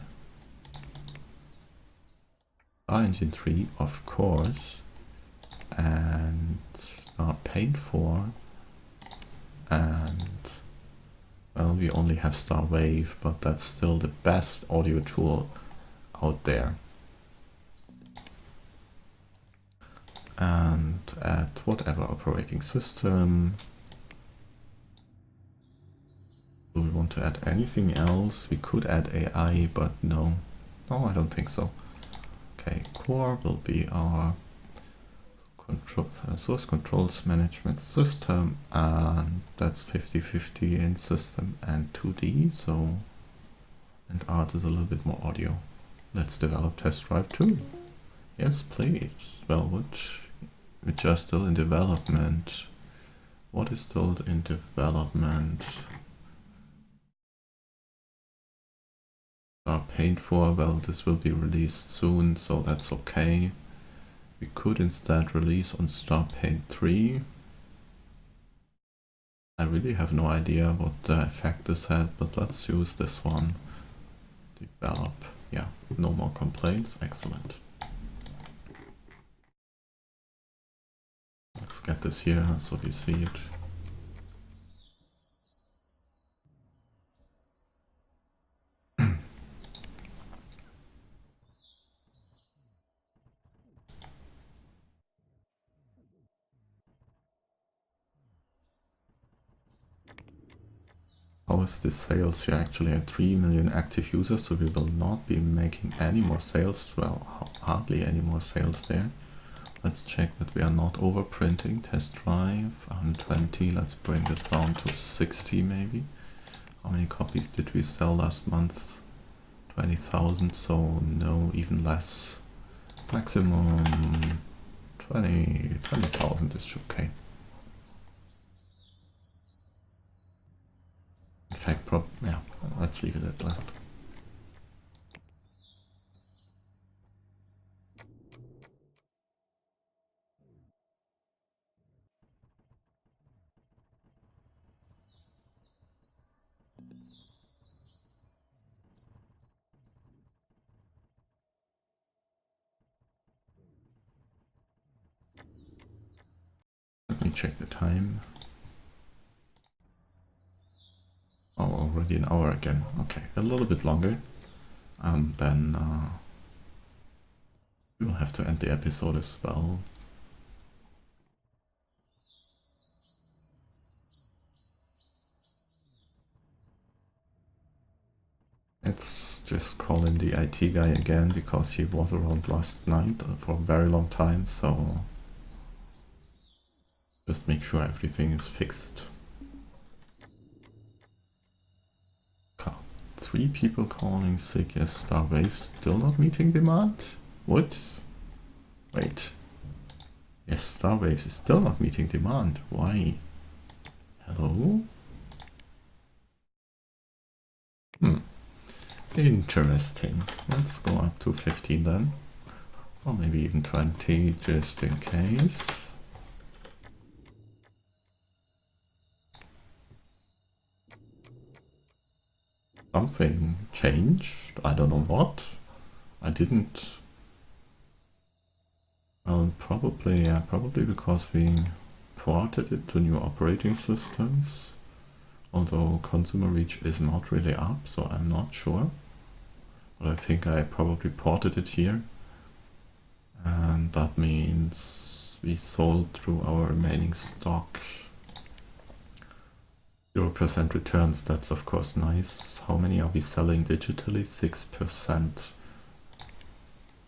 Engine 3, of course, and Star Paint 4, and well, we only have Star Wave, but that's still the best audio tool out there. And at whatever operating system. Do we want to add anything else? We could add AI, but no. No, I don't think so. Okay, core will be our source controls management system, and that's 50-50 in system and 2D, so, and art is a little bit more audio. Let's develop test drive 2. Yes, please. Well, which are still in development. What is still in development? Our Paint 4, well, this will be released soon, so that's okay. We could instead release on Star Paint 3. I really have no idea what the effect this had, but let's use this one. Develop. Yeah, no more complaints. Excellent. Let's get this here so we see it. How is the sales here? Actually at 3 million active users, so we will not be making any more sales. Well, hardly any more sales there. Let's check that we are not overprinting. Test drive 120. Let's bring this down to 60 maybe. How many copies did we sell last month? 20,000, so no, even less. Maximum 20,000 is okay. In fact, yeah, let's leave it at that. Let me check the time. Oh, already an hour again. Okay, a little bit longer. Then we'll have to end the episode as well. Let's just call in the IT guy again, because he was around last night for a very long time, so just make sure everything is fixed. 3 people calling sick. Yes, Star Wave still not meeting demand? What? Wait. Yes, Star Wave is still not meeting demand. Why? Hello? Interesting. Let's go up to 15 then. Or maybe even 20, just in case. Something changed. I don't know what. I didn't. Well, probably, yeah, probably because we ported it to new operating systems. Although consumer reach is not really up, so I'm not sure. But I think I probably ported it here. And that means we sold through our remaining stock. 0% returns, that's of course nice. How many are we selling digitally? 6%.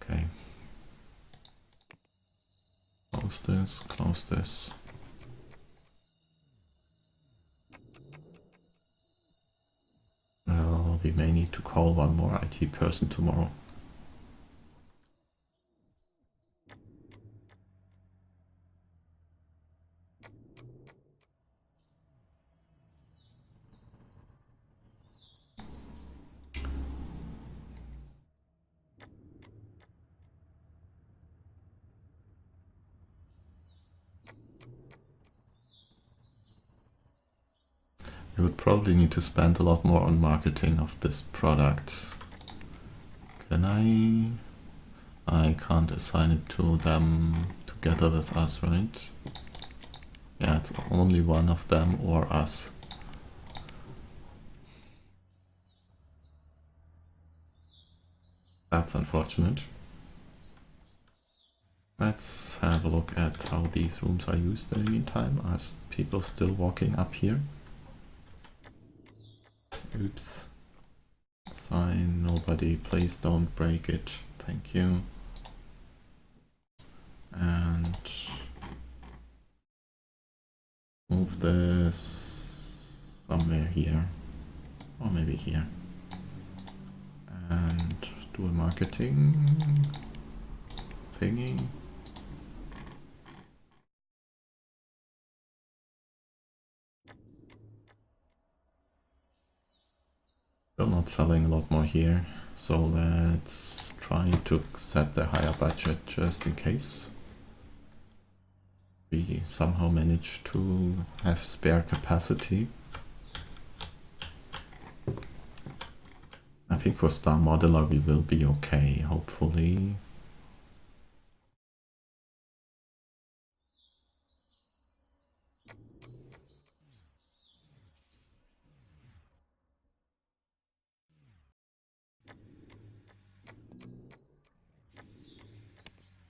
Okay. Close this, close this. Well, Well, we may need to call one more IT person tomorrow. You would probably need to spend a lot more on marketing of this product. Can I? I can't assign it to them together with us, right? Yeah, it's only one of them or us. That's unfortunate. Let's have a look at how these rooms are used in the meantime. Are people still walking up here? Oops. Sign, nobody, please don't break it. Thank you. And move this somewhere here. Or maybe here. And do a marketing thingy. Still not selling a lot more here, so let's try to set the higher budget just in case. We somehow manage to have spare capacity. I think for Star Modeler we will be okay, hopefully.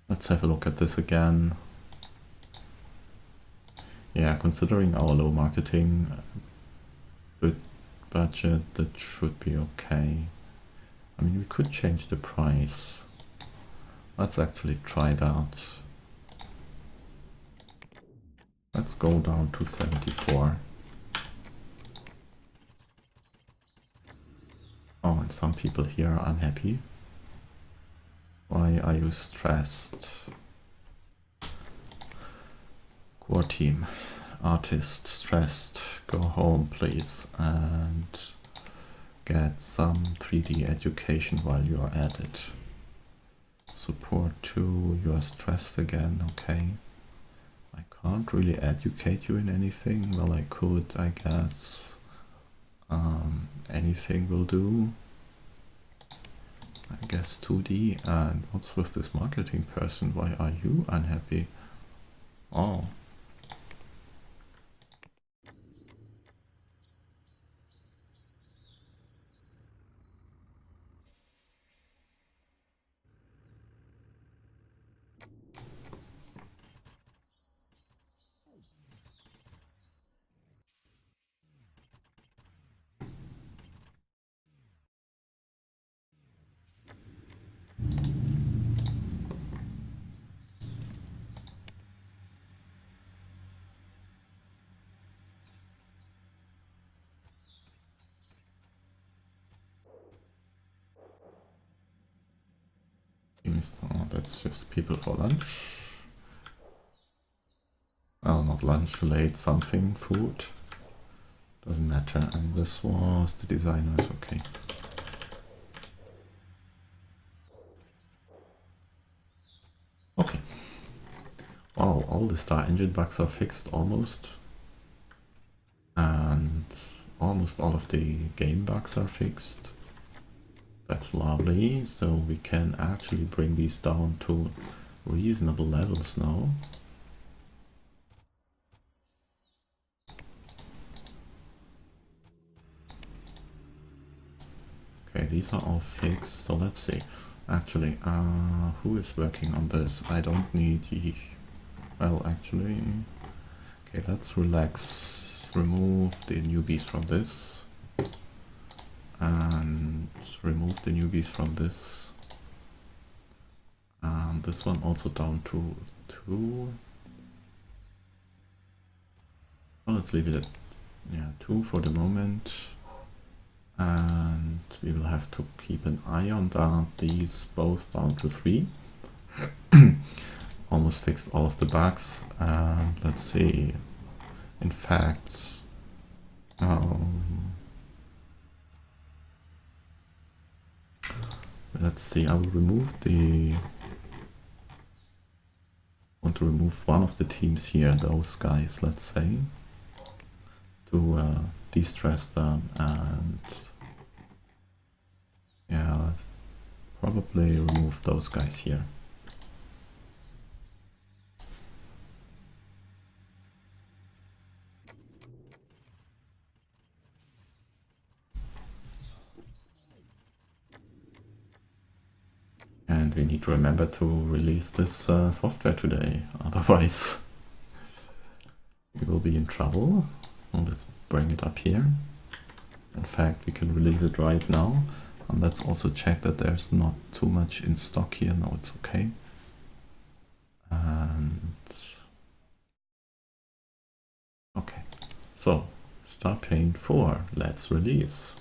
Let's have a look at this again. Yeah, considering our low marketing budget, that should be okay. I mean, we could change the price. Let's actually try that. Let's go down to 74. Oh, and some people here are unhappy. Why are you stressed? Core team, artist, stressed, go home please and get some 3D education while you are at it. Support 2, you are stressed again, okay. I can't really educate you in anything. Well, I could, I guess. Anything will do. I guess 2D. And what's with this marketing person? Why are you unhappy? Oh. Oh, that's just people for lunch. Well, not lunch, late something, food. Doesn't matter. And this was the designers, okay. Okay. Wow, all the Star Engine bugs are fixed almost. And almost all of the game bugs are fixed. That's lovely. So we can actually bring these down to reasonable levels now. Okay, these are all fixed. So let's see. Actually, who is working on this? I don't need... Well, actually... Okay, let's relax. Remove the newbies from this. And remove the newbies from this. And this one also down to 2. Oh, let's leave it at 2 for the moment. And and we will have to keep an eye on that. These both down to 3. Almost fixed all of the bugs. Let's see. In fact, let's see. I will remove the. Want to remove one of the teams here. Those guys. Let's say to de-stress them, and yeah, probably remove those guys here. And we need to remember to release this software today, otherwise we will be in trouble. Well, let's bring it up here. In fact, we can release it right now. And let's also check that there's not too much in stock here. No, it's okay. And okay, so Starpaint 4, let's release.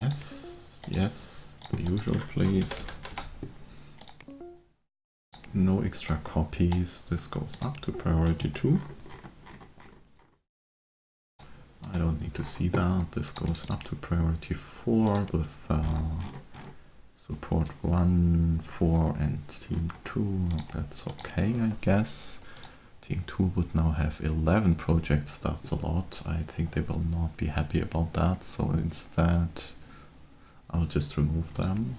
Yes, yes, the usual please. No extra copies. This goes up to priority 2. I don't need to see that. This goes up to priority 4 with support 1, 4 and team 2. That's okay, I guess. Team 2 would now have 11 projects. That's a lot. I think they will not be happy about that. So instead, I'll just remove them.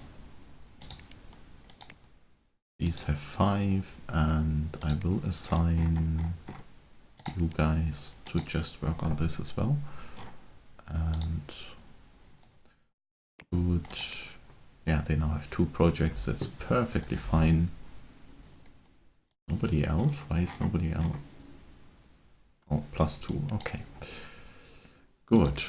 These have 5, and I will assign you guys to just work on this as well. And good. Yeah, they now have 2 projects. That's perfectly fine. Nobody else? Why is nobody else? Oh, +2. Okay. Good.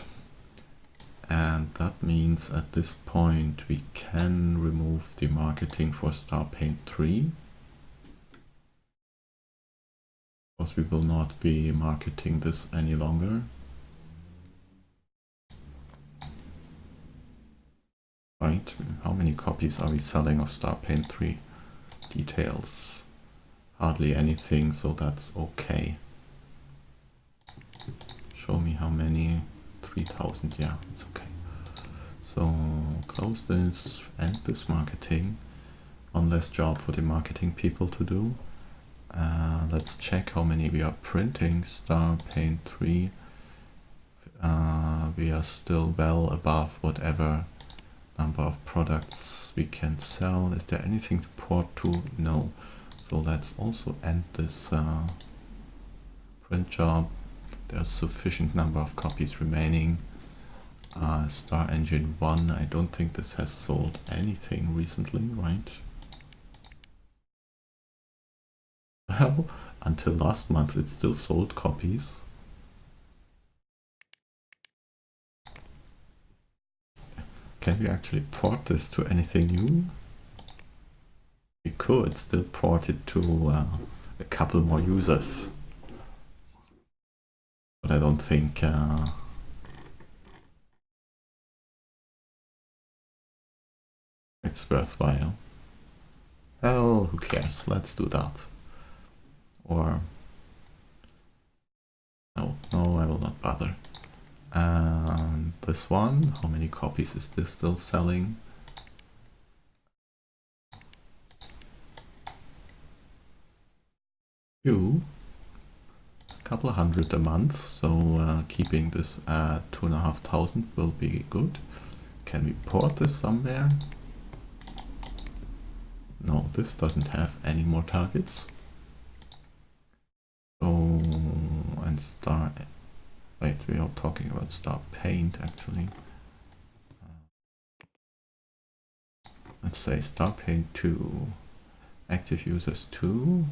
And that means at this point we can remove the marketing for Starpaint 3. Because we will not be marketing this any longer. Right, how many copies are we selling of Starpaint 3? Details. Hardly anything, so that's okay. Show me how many. 3,000, yeah, it's okay. So close this, end this marketing. One less job for the marketing people to do. Let's check how many we are printing. Starpaint 3. We are still well above whatever number of products we can sell. Is there anything to port to? No. So let's also end this print job. There's sufficient number of copies remaining. Star Engine 1, I don't think this has sold anything recently, right? Well, until last month it still sold copies. Can we actually port this to anything new? We could still port it to a couple more users. But I don't think it's worthwhile. Well, who cares? Let's do that. Or no, I will not bother. And this one, how many copies is this still selling? Few. Couple of hundred a month, so keeping this at 2,500 will be good. Can we port this somewhere? No, this doesn't have any more targets. So, and wait, we are talking about Starpaint actually. Let's say Starpaint 2, active users 2.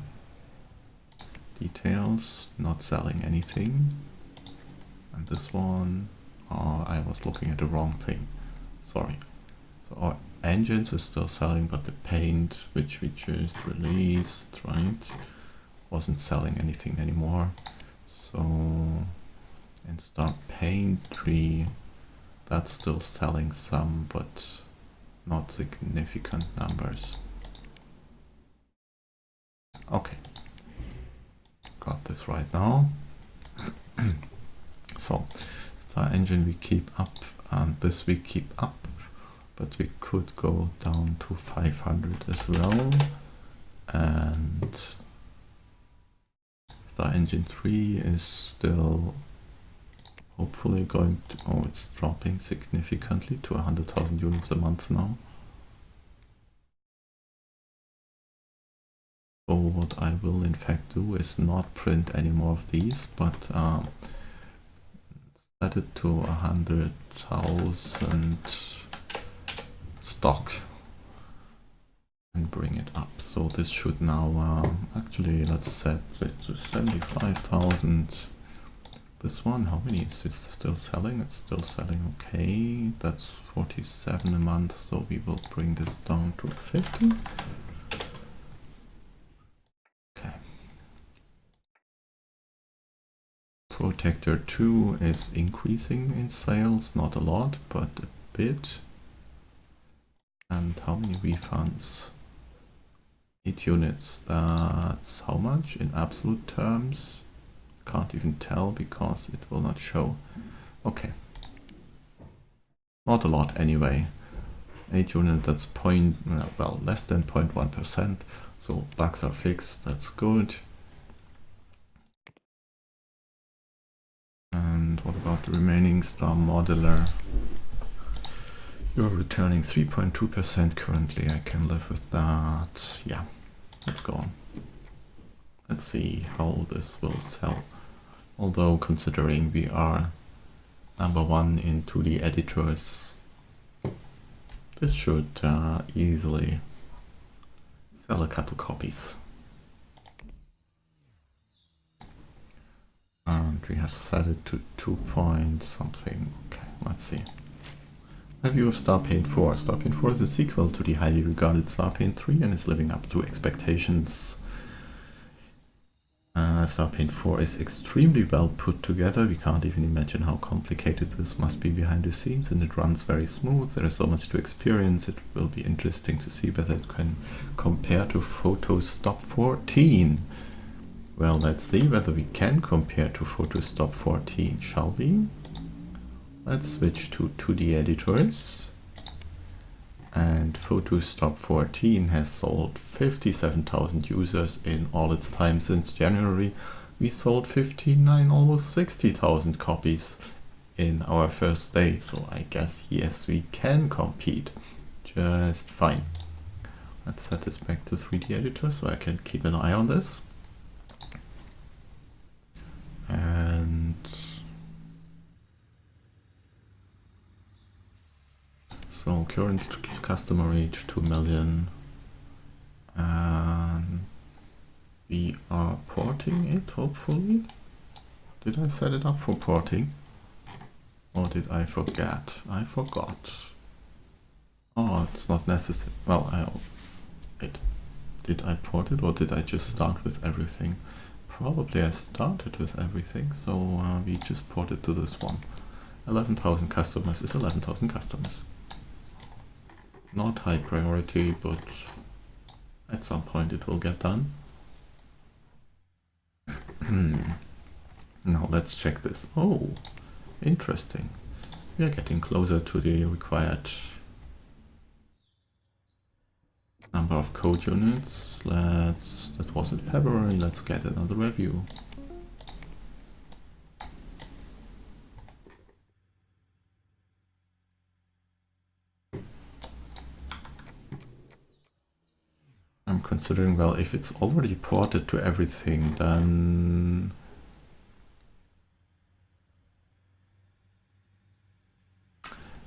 Details, not selling anything. And this one, oh, I was looking at the wrong thing. Sorry. So our engines is still selling, but the paint, which we just released, right, wasn't selling anything anymore. So in Starpaint 3, that's still selling some, but not significant numbers. Okay, got this right now. So Star Engine we keep up, and this we keep up, but we could go down to 500 as well. And Star Engine 3 is still hopefully going to, oh, it's dropping significantly to 100,000 units a month now. So what I will in fact do is not print any more of these, but set it to 100,000 stock and bring it up. So this should now, actually let's set it to 75,000. This one, how many is this still selling? It's still selling okay. That's 47 a month, so we will bring this down to 50. Okay. Protector 2 is increasing in sales, not a lot, but a bit. And how many refunds? 8 units, that's how much in absolute terms? Can't even tell because it will not show. Okay. Not a lot anyway. 8 units, that's less than 0.1%. So bugs are fixed, that's good. And what about the remaining Star Modular? You're returning 3.2% currently. I can live with that. Yeah, let's go on. Let's see how this will sell. Although considering we are #1 in 2D editors, this should easily sell a couple copies. And we have set it to 2 point something. Okay, let's see. Review of Starpaint 4. Starpaint 4 is a sequel to the highly regarded Starpaint 3 and is living up to expectations. Starpaint 4 is extremely well put together. We can't even imagine how complicated this must be behind the scenes, and it runs very smooth. There is so much to experience. It will be interesting to see whether it can compare to Photostop 14. Well, let's see whether we can compare to Photostop 14, shall we? Let's switch to 2D editors. And Photostop 14 has sold 57,000 users in all its time since January. We sold 59, almost 60,000 copies in our first day. So I guess, yes, we can compete just fine. Let's set this back to 3D editor so I can keep an eye on this. And so current customer reach 2 million, and we are porting it hopefully. Did I set it up for porting? Or did I forget? I forgot. Oh, it's not necessary. Well, did I port it or did I just start with everything? Probably I started with everything, so we just ported to this one. 11,000 customers is 11,000 customers. Not high priority, but at some point it will get done. Now let's check this. Oh, interesting. We are getting closer to the required number of code units. That was in February. Let's get another review. I'm considering, well, if it's already ported to everything, then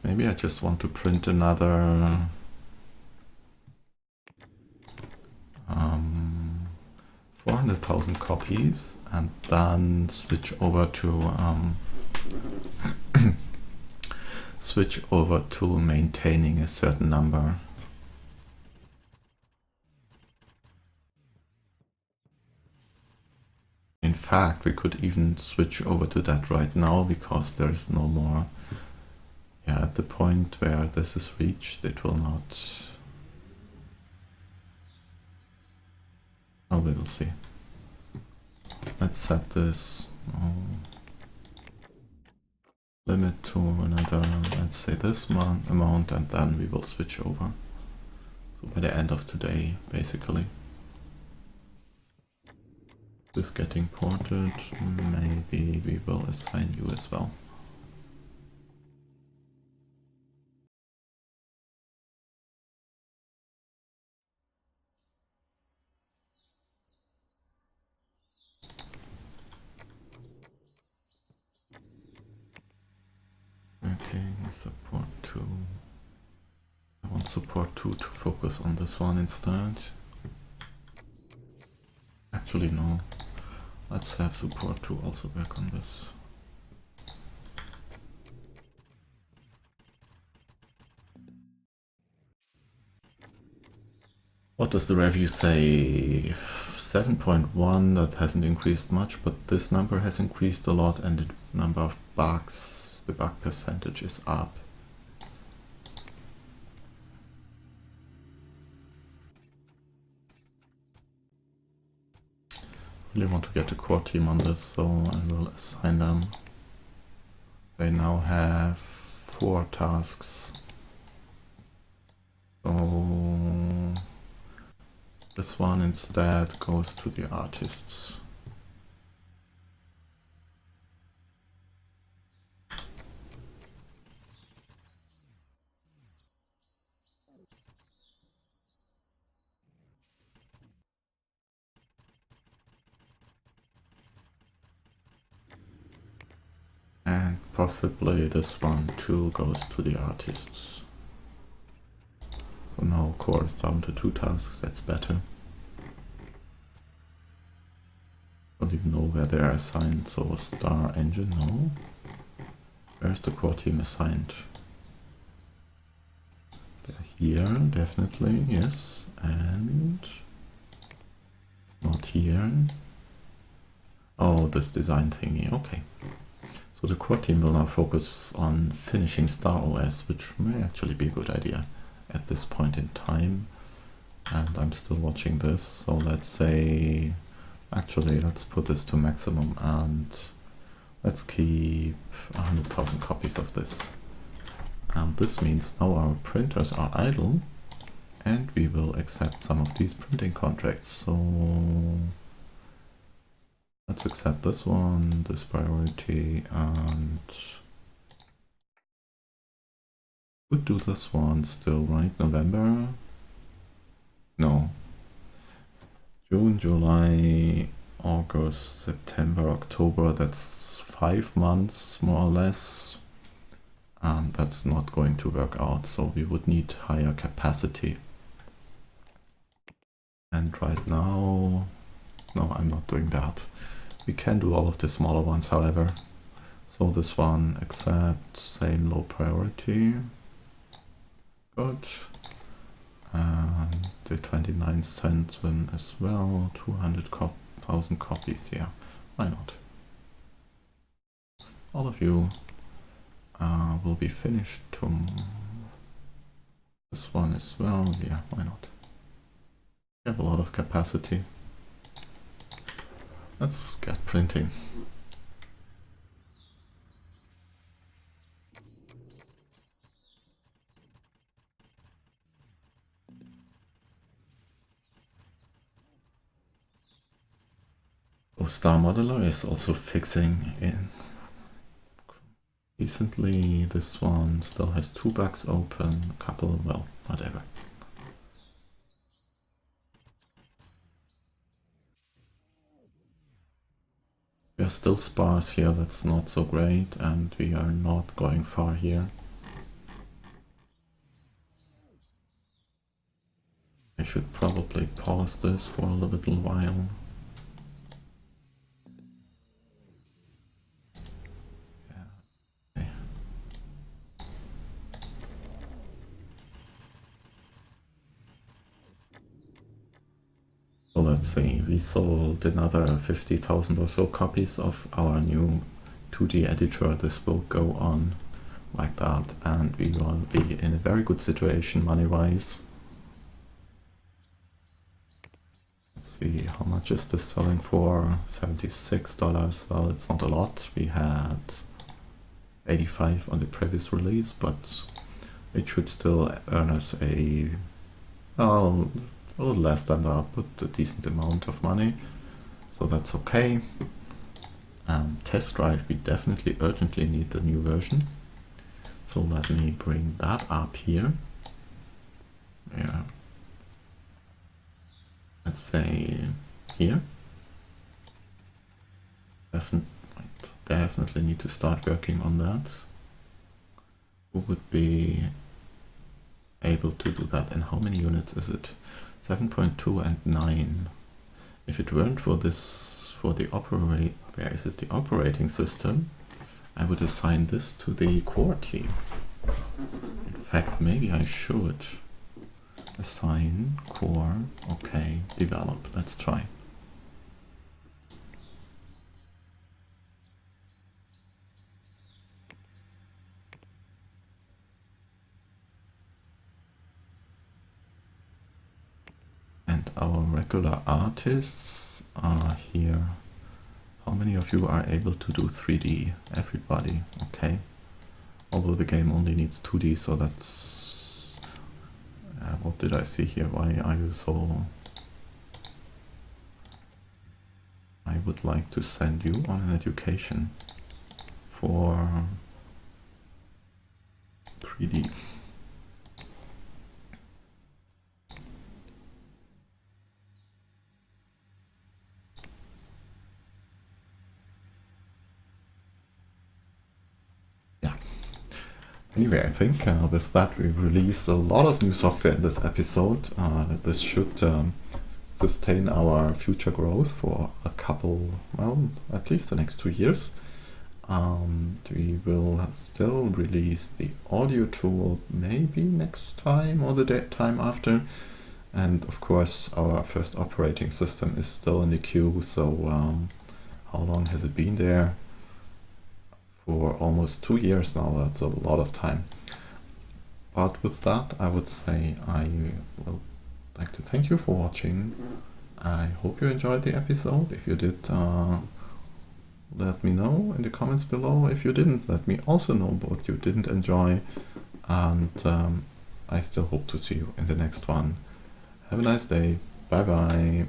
maybe I just want to print another 400,000 copies and then switch over to maintaining a certain number. In fact, we could even switch over to that right now because there is no more Yeah, at the point where this is reached, it will not. Oh, we will see. Let's set this limit to another, let's say this amount, and then we will switch over. So by the end of today, basically. This getting ported, maybe we will assign you as well. Okay, support 2. I want support 2 to focus on this one instead. Actually, no. Let's have support 2 also work on this. What does the review say? 7.1, that hasn't increased much, but this number has increased a lot, and the number of bugs, the bug percentage is up. Really want to get a core team on this, so I will assign them. They now have 4 tasks. So this one instead goes to the artists. And possibly this one too goes to the artists. So now core is down to 2 tasks, that's better. Don't even know where they are assigned, so star engine, no. Where's the core team assigned? They're here, definitely, yes. And not here. Oh, this design thingy, okay. So the core team will now focus on finishing Star OS, which may actually be a good idea at this point in time. And I'm still watching this, so let's say, actually let's put this to maximum and let's keep 100,000 copies of this. And this means now our printers are idle and we will accept some of these printing contracts. So let's accept this one, this priority, and would do this one still, right? November? No. June, July, August, September, October, that's 5 months more or less. And that's not going to work out, so we would need higher capacity. And right now, no, I'm not doing that. We can do all of the smaller ones, however. So this one, accept, same low priority. Good. And the 29-cent one as well, 200,000 copies, yeah, why not? All of you will be finished this one as well, yeah, why not? We have a lot of capacity. Let's get printing. So Star Modeler is also fixing in. Recently, this one still has 2 bugs open, a couple, well, whatever. We are still sparse here, that's not so great, and we are not going far here. I should probably pause this for a little while. So let's see, we sold another 50,000 or so copies of our new 2D editor. This will go on like that, and we will be in a very good situation money-wise. Let's see, how much is this selling for? $76. Well, it's not a lot. We had 85 on the previous release, but it should still earn us a little less than that, but a decent amount of money, so that's okay. Test drive, we definitely urgently need the new version, so let me bring that up here. Yeah, let's say here. Definitely need to start working on that. Who would be able to do that, and how many units is it? 7.2 and 9. If it weren't for this, for the the operating system, I would assign this to the core team. In fact, maybe I should assign core. Okay, develop. Let's try. And our regular artists are here. How many of you are able to do 3D? Everybody, okay. Although the game only needs 2D, so that's... what did I see here? Why are you so... I would like to send you on an education for 3D. Anyway, I think with that we released a lot of new software in this episode. This should sustain our future growth for a couple, well, at least the next 2 years. We will still release the audio tool maybe next time or the time after. And of course our first operating system is still in the queue, so how long has it been there? For almost 2 years now. That's a lot of time. But with that, I would say I will like to thank you for watching. I hope you enjoyed the episode. If you did, let me know in the comments below. If you didn't, let me also know what you didn't enjoy. And I still hope to see you in the next one. Have a nice day. Bye bye.